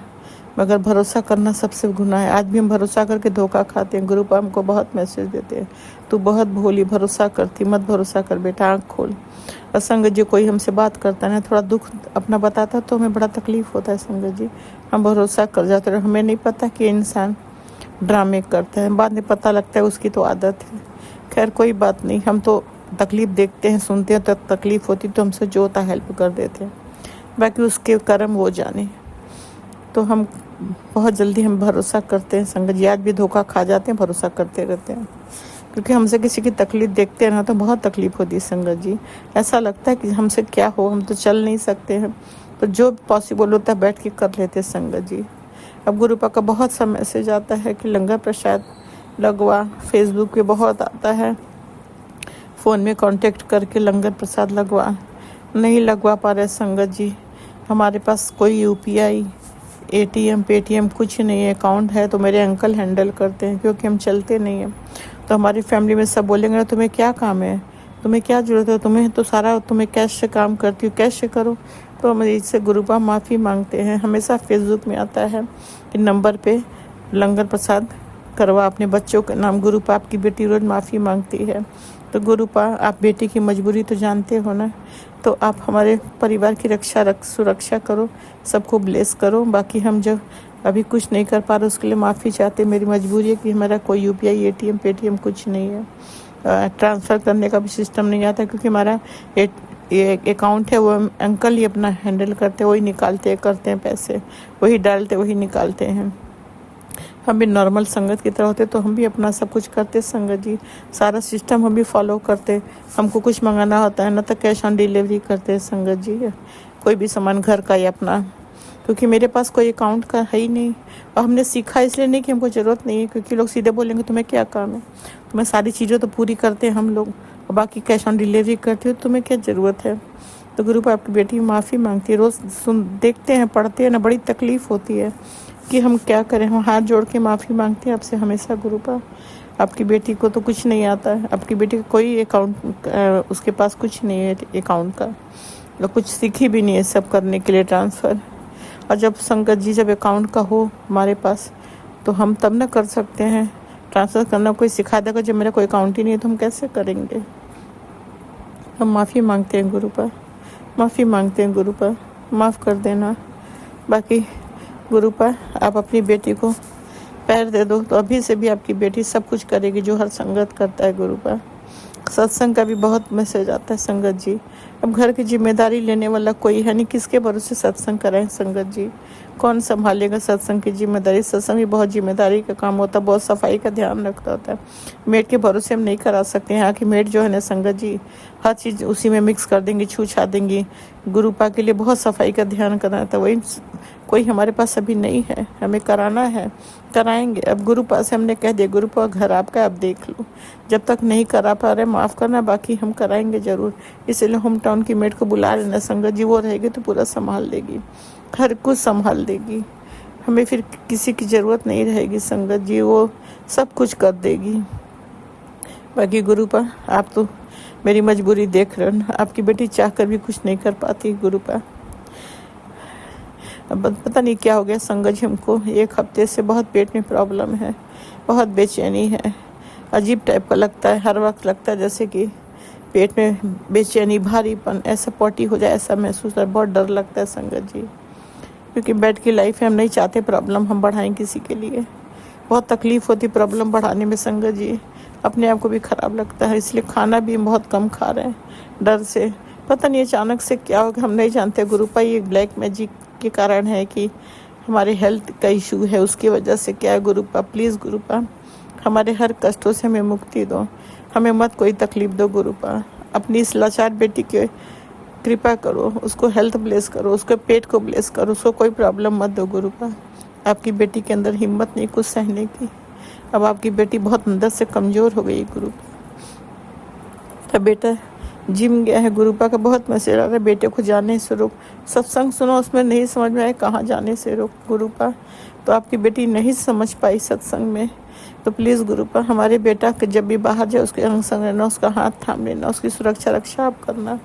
मगर भरोसा करना सबसे गुनाह है। आज भी हम भरोसा करके धोखा खाते हैं। गुरुपा हमको बहुत मैसेज देते हैं, तू बहुत भोली, भरोसा करती, मत भरोसा कर बेटा, आँख खोल। और संगत जी, कोई हमसे बात करता है ना, थोड़ा दुख अपना बताता तो हमें बड़ा तकलीफ होता है संगत जी, हम भरोसा कर जाते हैं। हमें नहीं पता कि इंसान ड्रामे करता है, बाद में पता लगता है उसकी तो आदत है। खैर कोई बात नहीं, हम तो तकलीफ देखते हैं, सुनते हैं, तो तकलीफ होती तो हमसे जो होता हेल्प कर देते हैं, बाकी उसके कर्म वो जाने। तो हम बहुत जल्दी हम भरोसा करते हैं संगत जी, आज भी धोखा खा जाते हैं, भरोसा करते रहते हैं, क्योंकि हमसे किसी की तकलीफ देखते हैं ना तो बहुत तकलीफ होती है संगत जी। ऐसा लगता है कि हमसे क्या हो, हम तो चल नहीं सकते हैं, तो जो पॉसिबल होता है बैठ के कर लेते हैं संगत जी। अब गुरुपा का बहुत सा मैसेज आता है कि लंगर प्रसाद लगवा, फेसबुक पे बहुत आता है, फ़ोन में कांटेक्ट करके लंगर प्रसाद लगवा, नहीं लगवा पा रहे संगत जी। हमारे पास कोई UPI, ATM, पेटीएम कुछ नहीं है। अकाउंट है तो मेरे अंकल हैंडल करते हैं, क्योंकि हम चलते नहीं हैं। तो हमारी फैमिली में सब बोलेंगे ना, तुम्हें क्या काम है, तुम्हें क्या ज़रूरत है, तुम्हें तो सारा, तुम्हें कैश से काम करती हो, कैश से करो। तो हम इससे गुरुपा माफ़ी मांगते हैं। हमेशा फेसबुक में आता है कि नंबर पे लंगर प्रसाद करवा अपने बच्चों के नाम। गुरुपा आपकी बेटी रोज़ माफ़ी मांगती है, तो गुरुपा आप बेटी की मजबूरी तो जानते हो ना, तो आप हमारे परिवार की सुरक्षा करो, सबको ब्लेस करो। बाकी हम जब अभी कुछ नहीं कर पा रहे उसके लिए माफ़ी चाहते। मेरी मजबूरी है कि हमारा कोई UPI, ATM, पेटीएम कुछ नहीं है, ट्रांसफ़र करने का भी सिस्टम नहीं आता, क्योंकि हमारा अकाउंट है वो अंकल ही अपना हैंडल करते हैं, वही निकालते करते हैं पैसे, वही डालते वही निकालते हैं। हम भी नॉर्मल संगत की तरह होते तो हम भी अपना सब कुछ करते संगत जी, सारा सिस्टम हम भी फॉलो करते। हमको कुछ मंगाना होता है ना तो कैश ऑन डिलीवरी करते संगत जी, कोई भी सामान घर का या अपना, क्योंकि मेरे पास कोई अकाउंट का है ही नहीं। और हमने सीखा इसलिए नहीं कि हमको ज़रूरत नहीं है, क्योंकि लोग सीधे बोलेंगे तुम्हें क्या काम है, तुम्हें सारी चीज़ें तो पूरी करते हैं हम लोग, और बाकी कैश ऑन डिलीवरी करते हो, तुम्हें क्या ज़रूरत है। तो गुरुपा आपकी बेटी माफ़ी मांगती है। रोज़ देखते हैं, पढ़ते हैं ना, बड़ी तकलीफ़ होती है कि हम क्या करें। हम हाथ जोड़ के माफ़ी मांगते हैं आपसे हमेशा गुरुपा। आपकी बेटी को तो कुछ नहीं आता है, आपकी बेटी का कोई अकाउंट, उसके पास कुछ नहीं है अकाउंट का, और कुछ सीखी भी नहीं है सब करने के लिए ट्रांसफ़र। और जब संगत जी, जब अकाउंट का हो हमारे पास तो हम तब ना कर सकते हैं ट्रांसफ़र करना। कोई सिखा देगा, जब मेरा कोई अकाउंट ही नहीं है तो हम कैसे करेंगे। हम माफ़ी मांगते हैं गुरुपा, माफ़ी मांगते हैं गुरुपा, माफ़ कर देना। बाकी गुरुपा आप अपनी बेटी को पैर दे दो तो अभी से भी आपकी बेटी सब कुछ करेगी जो हर संगत करता है गुरुपा। सत्संग का भी बहुत मैसेज आता है संगत जी। अब घर की जिम्मेदारी लेने वाला कोई है नहीं, किसके भरोसे सत्संग कराएं संगत जी, कौन संभालेगा सत्संग की जिम्मेदारी। सत्संग भी बहुत जिम्मेदारी का काम होता है, बहुत सफाई का ध्यान रखता होता है। मेड के भरोसे हम नहीं करा सकते। यहाँ की मेड जो है ना संगत जी, हर चीज़ उसी में मिक्स कर देंगी, छू छा देंगी। गुरुपा के लिए बहुत सफाई का ध्यान करना था, वही कोई हमारे पास अभी नहीं है, हमें कराना है, कराएंगे। अब गुरुपा से हमने कह दिया गुरुपा घर आपका, आप देख लो। जब तक नहीं करा पा रहे माफ़ करना, बाकी हम कराएंगे ज़रूर। इसीलिए होम टाउन की मेड को बुला लेना संगत जी, वो रहेगी तो पूरा संभाल देगी, हर कुछ संभाल देगी। हमें फिर किसी की ज़रूरत नहीं रहेगी संगत जी, वो सब कुछ कर देगी। बाकी गुरुपा आप तो मेरी मजबूरी देख रहे हो, आपकी बेटी चाह कर भी कुछ नहीं कर पाती गुरुपा। अब पता नहीं क्या हो गया संगत जी, हमको 1 हफ्ते से बहुत पेट में प्रॉब्लम है, बहुत बेचैनी है, अजीब टाइप का लगता है, हर वक्त लगता है जैसे कि पेट में बेचैनी, भारीपन, ऐसा पॉटी हो जाए ऐसा महसूस होता है। बहुत डर लगता है संगत जी, क्योंकि बेड की लाइफ है, हम नहीं चाहते प्रॉब्लम हम बढ़ाएं किसी के लिए। बहुत तकलीफ़ होती प्रॉब्लम बढ़ाने में संगत जी, अपने आप को भी ख़राब लगता है। इसलिए खाना भी हम बहुत कम खा रहे हैं डर से। पता नहीं अचानक से क्या होगा, हम नहीं जानते गुरुपा। ये ब्लैक मैजिक के कारण है कि हमारे हेल्थ का इशू है, उसकी वजह से क्या है गुरुपा। प्लीज़ गुरुपा हमारे हर कष्टों से हमें मुक्ति दो, हमें मत कोई तकलीफ़ दो गुरुपा। अपनी इस लाचार बेटी के कृपा करो, उसको हेल्थ ब्लेस करो, उसके पेट को ब्लेस करो, उसको कोई प्रॉब्लम मत दो गुरुपा। आपकी बेटी के अंदर हिम्मत नहीं कुछ सहने की, अब आपकी बेटी बहुत अंदर से कमज़ोर हो गई गुरुपा। तो बेटा जिम गया है गुरुपा का बहुत मैसेज आ रहा है, बेटे को जाने से रोक। सत्संग सुनो, उसमें नहीं समझ में आए कहाँ जाने से रोक गुरुपा। तो आपकी बेटी नहीं समझ पाई सत्संग में, तो प्लीज़ गुरुपा हमारे बेटा के जब भी बाहर जाए उसके अंग संग रहना, उसका हाथ थाम लेना, उसकी सुरक्षा रक्षा आप करना।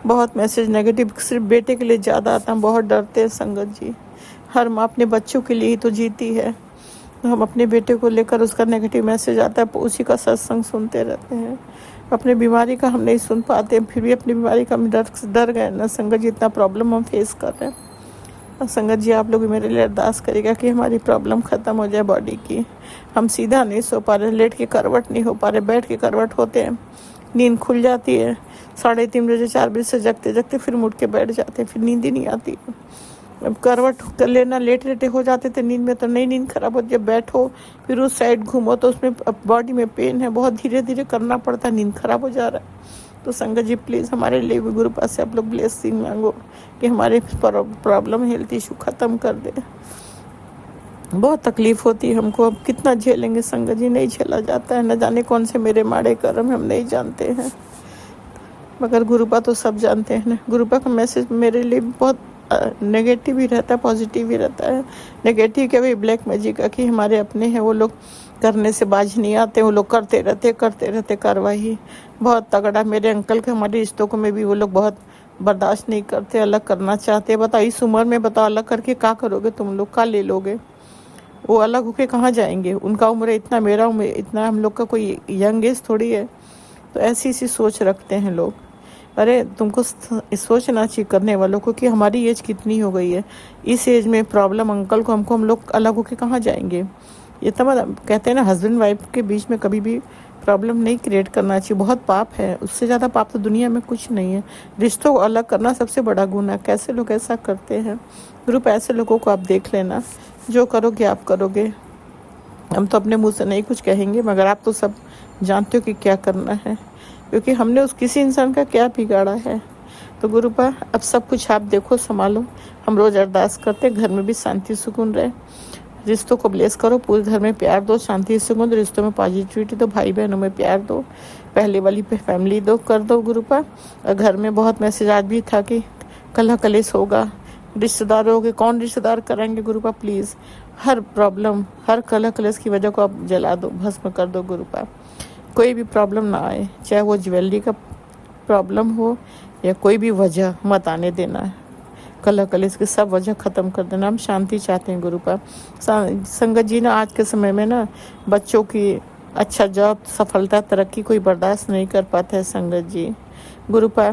बहुत मैसेज नेगेटिव सिर्फ बेटे के लिए ज़्यादा आता है, बहुत डरते हैं संगत जी। हर माँ अपने बच्चों के लिए ही तो जीती है, तो हम अपने बेटे को लेकर उसका नेगेटिव मैसेज आता है, उसी का सत्संग सुनते रहते हैं। अपने बीमारी का हम नहीं सुन पाते, फिर भी अपनी बीमारी का हम डर गए ना संगत जी, इतना प्रॉब्लम हम फेस कर रहे हैं। और संगत जी आप लोग मेरे लिए अरदास करेगा कि हमारी प्रॉब्लम ख़त्म हो जाए बॉडी की। हम सीधा नहीं सो पा रहे, लेट के करवट नहीं हो पा रहे, बैठ के करवट होते हैं, नींद खुल जाती है, 3:30 बजे 4 बजे से जगते जगते फिर मुड़ के बैठ जाते हैं, फिर नींद ही नहीं आती। अब करवट कर लेना, लेटे हो जाते थे नींद में, तो नई नींद खराब होती है। बैठो फिर उस साइड घूमो तो उसमें बॉडी में पेन है, बहुत धीरे धीरे करना पड़ता है, नींद खराब हो जा रहा है। तो संगत जी प्लीज़ हमारे लिए भी गुरु पास से आप लोग ब्लेसिंग मांगो कि हमारे प्रॉब्लम हेल्थ इशू ख़त्म कर दे। बहुत तकलीफ़ होती है हमको, अब कितना झेलेंगे संगत जी, नहीं झेला जाता है। न जाने कौन से मेरे माड़े कर्म हम नहीं जानते हैं, मगर गुरुपा तो सब जानते हैं ना। गुरुपा का मैसेज मेरे लिए बहुत नेगेटिव भी रहता है, पॉजिटिव भी रहता है। नेगेटिव क्या भाई ब्लैक मैजिक का कि हमारे अपने हैं, वो लोग करने से बाज नहीं आते, वो लोग करते रहते कार्रवाई बहुत तगड़ा। मेरे अंकल के हमारे रिश्तों को में भी वो लोग बहुत बर्दाश्त नहीं करते, अलग करना चाहते। बताओ इस उम्र में, बताओ अलग करके क्या करोगे तुम लोग, क्या ले लोगे? वो अलग होके कहाँ जाएंगे? उनका उम्र इतना, मेरा उम्र इतना, हम लोग का कोई यंग एज थोड़ी है। तो ऐसी सोच रखते हैं लोग। अरे तुमको सोचना चाहिए करने वालों को कि हमारी एज कितनी हो गई है, इस एज में प्रॉब्लम अंकल को, हमको, हम लोग अलग होके कहाँ जाएंगे? ये तो कहते हैं ना, हस्बैंड वाइफ के बीच में कभी भी प्रॉब्लम नहीं क्रिएट करना चाहिए, बहुत पाप है। उससे ज़्यादा पाप तो दुनिया में कुछ नहीं है। रिश्तों को अलग करना सबसे बड़ा गुनाह। कैसे लोग ऐसा करते हैं? ग्रुप ऐसे लोगों को आप देख लेना, जो करोगे आप करोगे। हम तो अपने मुँह से नहीं कुछ कहेंगे, मगर आप तो सब जानते हो कि क्या करना है, क्योंकि हमने उस किसी इंसान का क्या बिगाड़ा है। तो गुरुपा अब सब कुछ आप देखो, संभालो। हम रोज़ अरदास करते, घर में भी शांति सुकून रहे, रिश्तों को ब्लेस करो, पूरे घर में प्यार दो, शांति सुकून दो, रिश्तों में पॉजिटिविटी दो, भाई बहनों में प्यार दो, पहले वाली पे फैमिली दो कर दो गुरुपा। और घर में बहुत मैसेज आज भी था कि कलह कलेश होगा, रिश्तेदारों के कौन रिश्तेदार करेंगे गुरुपा। प्लीज़ हर प्रॉब्लम, हर कलह कलेश की वजह को आप जला दो, भस्म कर दो गुरुपा। कोई भी प्रॉब्लम ना आए, चाहे वो ज्वेलरी का प्रॉब्लम हो या कोई भी वजह, मत आने देना। कलह कलेश की सब वजह ख़त्म कर देना। हम शांति चाहते हैं गुरुपा। संगत जी ना, आज के समय में ना बच्चों की अच्छा जॉब, सफलता, तरक्की कोई बर्दाश्त नहीं कर पाता है संगत जी। गुरुपा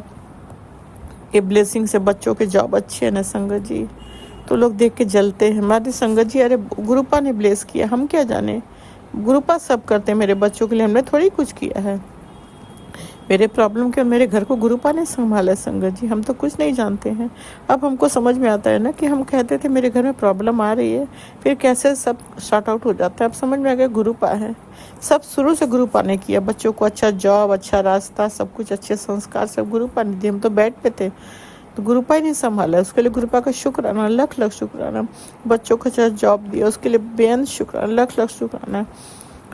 के ब्लेसिंग से बच्चों के जॉब अच्छे है ना संगत जी, तो लोग देख के जलते हैं हमारी संगत जी। अरे गुरुपा ने ब्लेस किया, हम क्या जाने, गुरुपा सब करते हैं मेरे बच्चों के लिए, हमने थोड़ी कुछ किया है। मेरे प्रॉब्लम के मेरे घर को गुरुपा ने संभाला है संगत जी, हम तो कुछ नहीं जानते हैं। अब हमको समझ में आता है ना कि हम कहते थे मेरे घर में प्रॉब्लम आ रही है, फिर कैसे सब शॉर्ट आउट हो जाता है। अब समझ में आ गया गुरुपा है, सब शुरू से गुरुपा ने किया। बच्चों को अच्छा जॉब, अच्छा रास्ता, सब कुछ अच्छे संस्कार सब गुरुपा ने दिए। हम तो बेड पे थे, तो गुरुपा ही नहीं संभाला, उसके लिए गुरुपा का शुक्राना, लख लख शुक्राना। बच्चों को अच्छा जॉब दिया, उसके लिए बेहद शुक्राना, लख लख शुक्राना।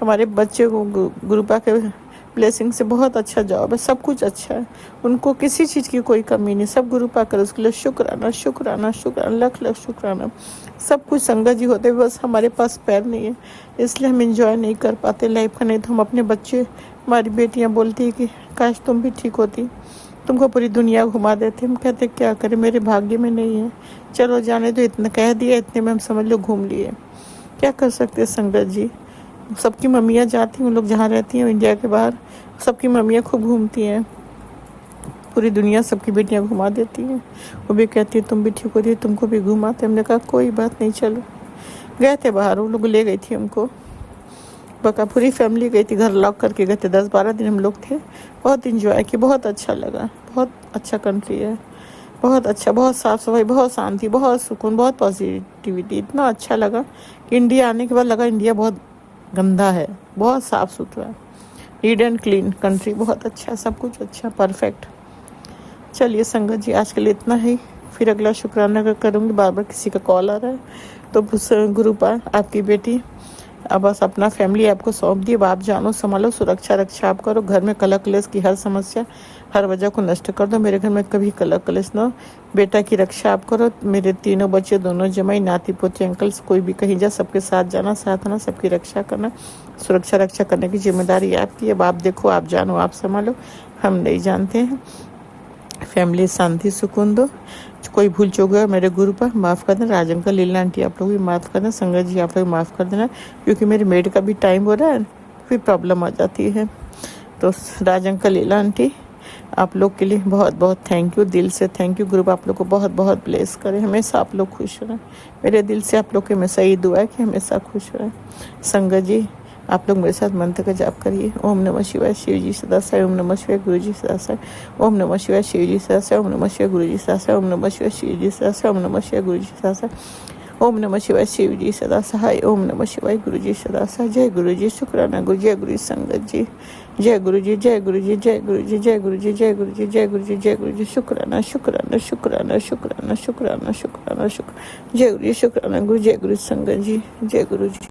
हमारे बच्चे को गुरुपा के ब्लेसिंग से बहुत अच्छा जॉब है, सब कुछ अच्छा है, उनको किसी चीज़ की कोई कमी नहीं, सब गुरुपा करे, उसके लिए शुक्राना शुक्राना शुक्राना, लख लख शुक्राना। सब कुछ संगत जी होते, बस हमारे पास पैर नहीं है, इसलिए हम इंजॉय नहीं कर पाते लाइफ का। नहीं तो हम अपने बच्चे, हमारी बेटियां बोलती है कि काश तुम भी ठीक होती, तुमको पूरी दुनिया घुमा देते। हम कहते क्या करें, मेरे भाग्य में नहीं है, चलो जाने दो, इतना कह दिया, इतने में हम समझ लो घूम लिए, क्या कर सकते हैं संगत जी। सबकी मम्मियाँ जाती हैं, उन लोग जहाँ रहती हैं इंडिया के बाहर, सबकी मम्मियाँ खूब घूमती हैं, पूरी दुनिया सबकी बेटियाँ घुमा देती हैं। वो भी कहती है तुम भी ठीक होती, तुमको भी घुमाते। हमने कहा कोई बात नहीं, चलो। गए थे बाहर, वो लोग ले गई थी हमको, बका पूरी फैमिली गई थी, घर लॉक करके गए थे, 10-12 दिन हम लोग थे। बहुत इंजॉय किया, बहुत अच्छा लगा, बहुत अच्छा कंट्री है, बहुत अच्छा, बहुत साफ़ सफाई, बहुत शांति, बहुत सुकून, बहुत पॉजिटिविटी। इतना अच्छा लगा कि इंडिया आने के बाद लगा इंडिया बहुत गंदा है, बहुत साफ़ सुथरा है, नीट एंड क्लीन कंट्री, बहुत अच्छा, सब कुछ अच्छा, परफेक्ट। चलिए संगत जी, आज के लिए इतना ही, फिर अगला शुक्राना करूँगी। बार बार किसी का कॉल आ रहा है, तो गुरुपा आपकी बेटी अब बस अपना फैमिली आपको सौंप दी, अब आप जानो, संभालो, सुरक्षा रक्षा आप करो। घर में कलह कलेश की हर समस्या, हर वजह को नष्ट कर दो। मेरे घर में कभी कलह कलेश न हो। बेटा की रक्षा आप करो, मेरे तीनों बच्चे, दोनों जमाई, नाती पोती, अंकल्स, कोई भी कहीं जा, सबके साथ जाना, साथ आना, सबकी रक्षा करना, सुरक्षा रक्षा करने की जिम्मेदारी आपकी। अब आप देखो, आप जानो, आप संभालो, हम नहीं जानते हैं। फैमिली शांति सुकून दो। कोई भूल चूक है मेरे गुरु पर माफ़ कर देना। राज अंकल, लीला आंटी, आप लोग भी माफ़ कर देना। संगत जी, आप लोग माफ़ कर देना, क्योंकि मेरी मेड का भी टाइम हो रहा है, फिर प्रॉब्लम आ जाती है। तो राज अंकल, लीला आंटी, आप लोग के लिए बहुत बहुत थैंक यू, दिल से थैंक यू। गुरु आप लोग को बहुत बहुत ब्लेस करें, हमेशा आप लोग खुश रहें। मेरे दिल से आप लोग की हमेशा ये दुआ है कि हमेशा खुश रहें। संगत जी, आप लोग मेरे साथ मंत्र का जाप करिए। ओम नमः शिवाय, शिव जी सदा साई। ओम नमः शिवाय, गुरु जी सदा साई। ओम नमः शिवाय, शिव जी सदा साई। ओम नमः शिवाय, गुरु जी सदा साई। ओम नमः शिवाय, शिव जी सदा साई। ओम नमः शिवाय, गुरु जी सदा साई। ओम नमः शिवाय, शिव जी सदा सहाय। ओम नमः शिवाय, गुरु जी सदा सहाय। जय गुरु जी, शुक्राना गुरु, जय गुरु संगत जी, जय गुरु जी, जय गुरु जी, जय गुरु जी, जय गुरु जी, जय गुरु जी, जय गुरु जी, जय गुरु जी, शुक्राना शुक्राना शुक्राना शुक्राना शुक्राना शुक्राना शुक्र, जय गुरु जी, शुक्राना गुरु, जय गुरु संगत जी, जय गुरु जी।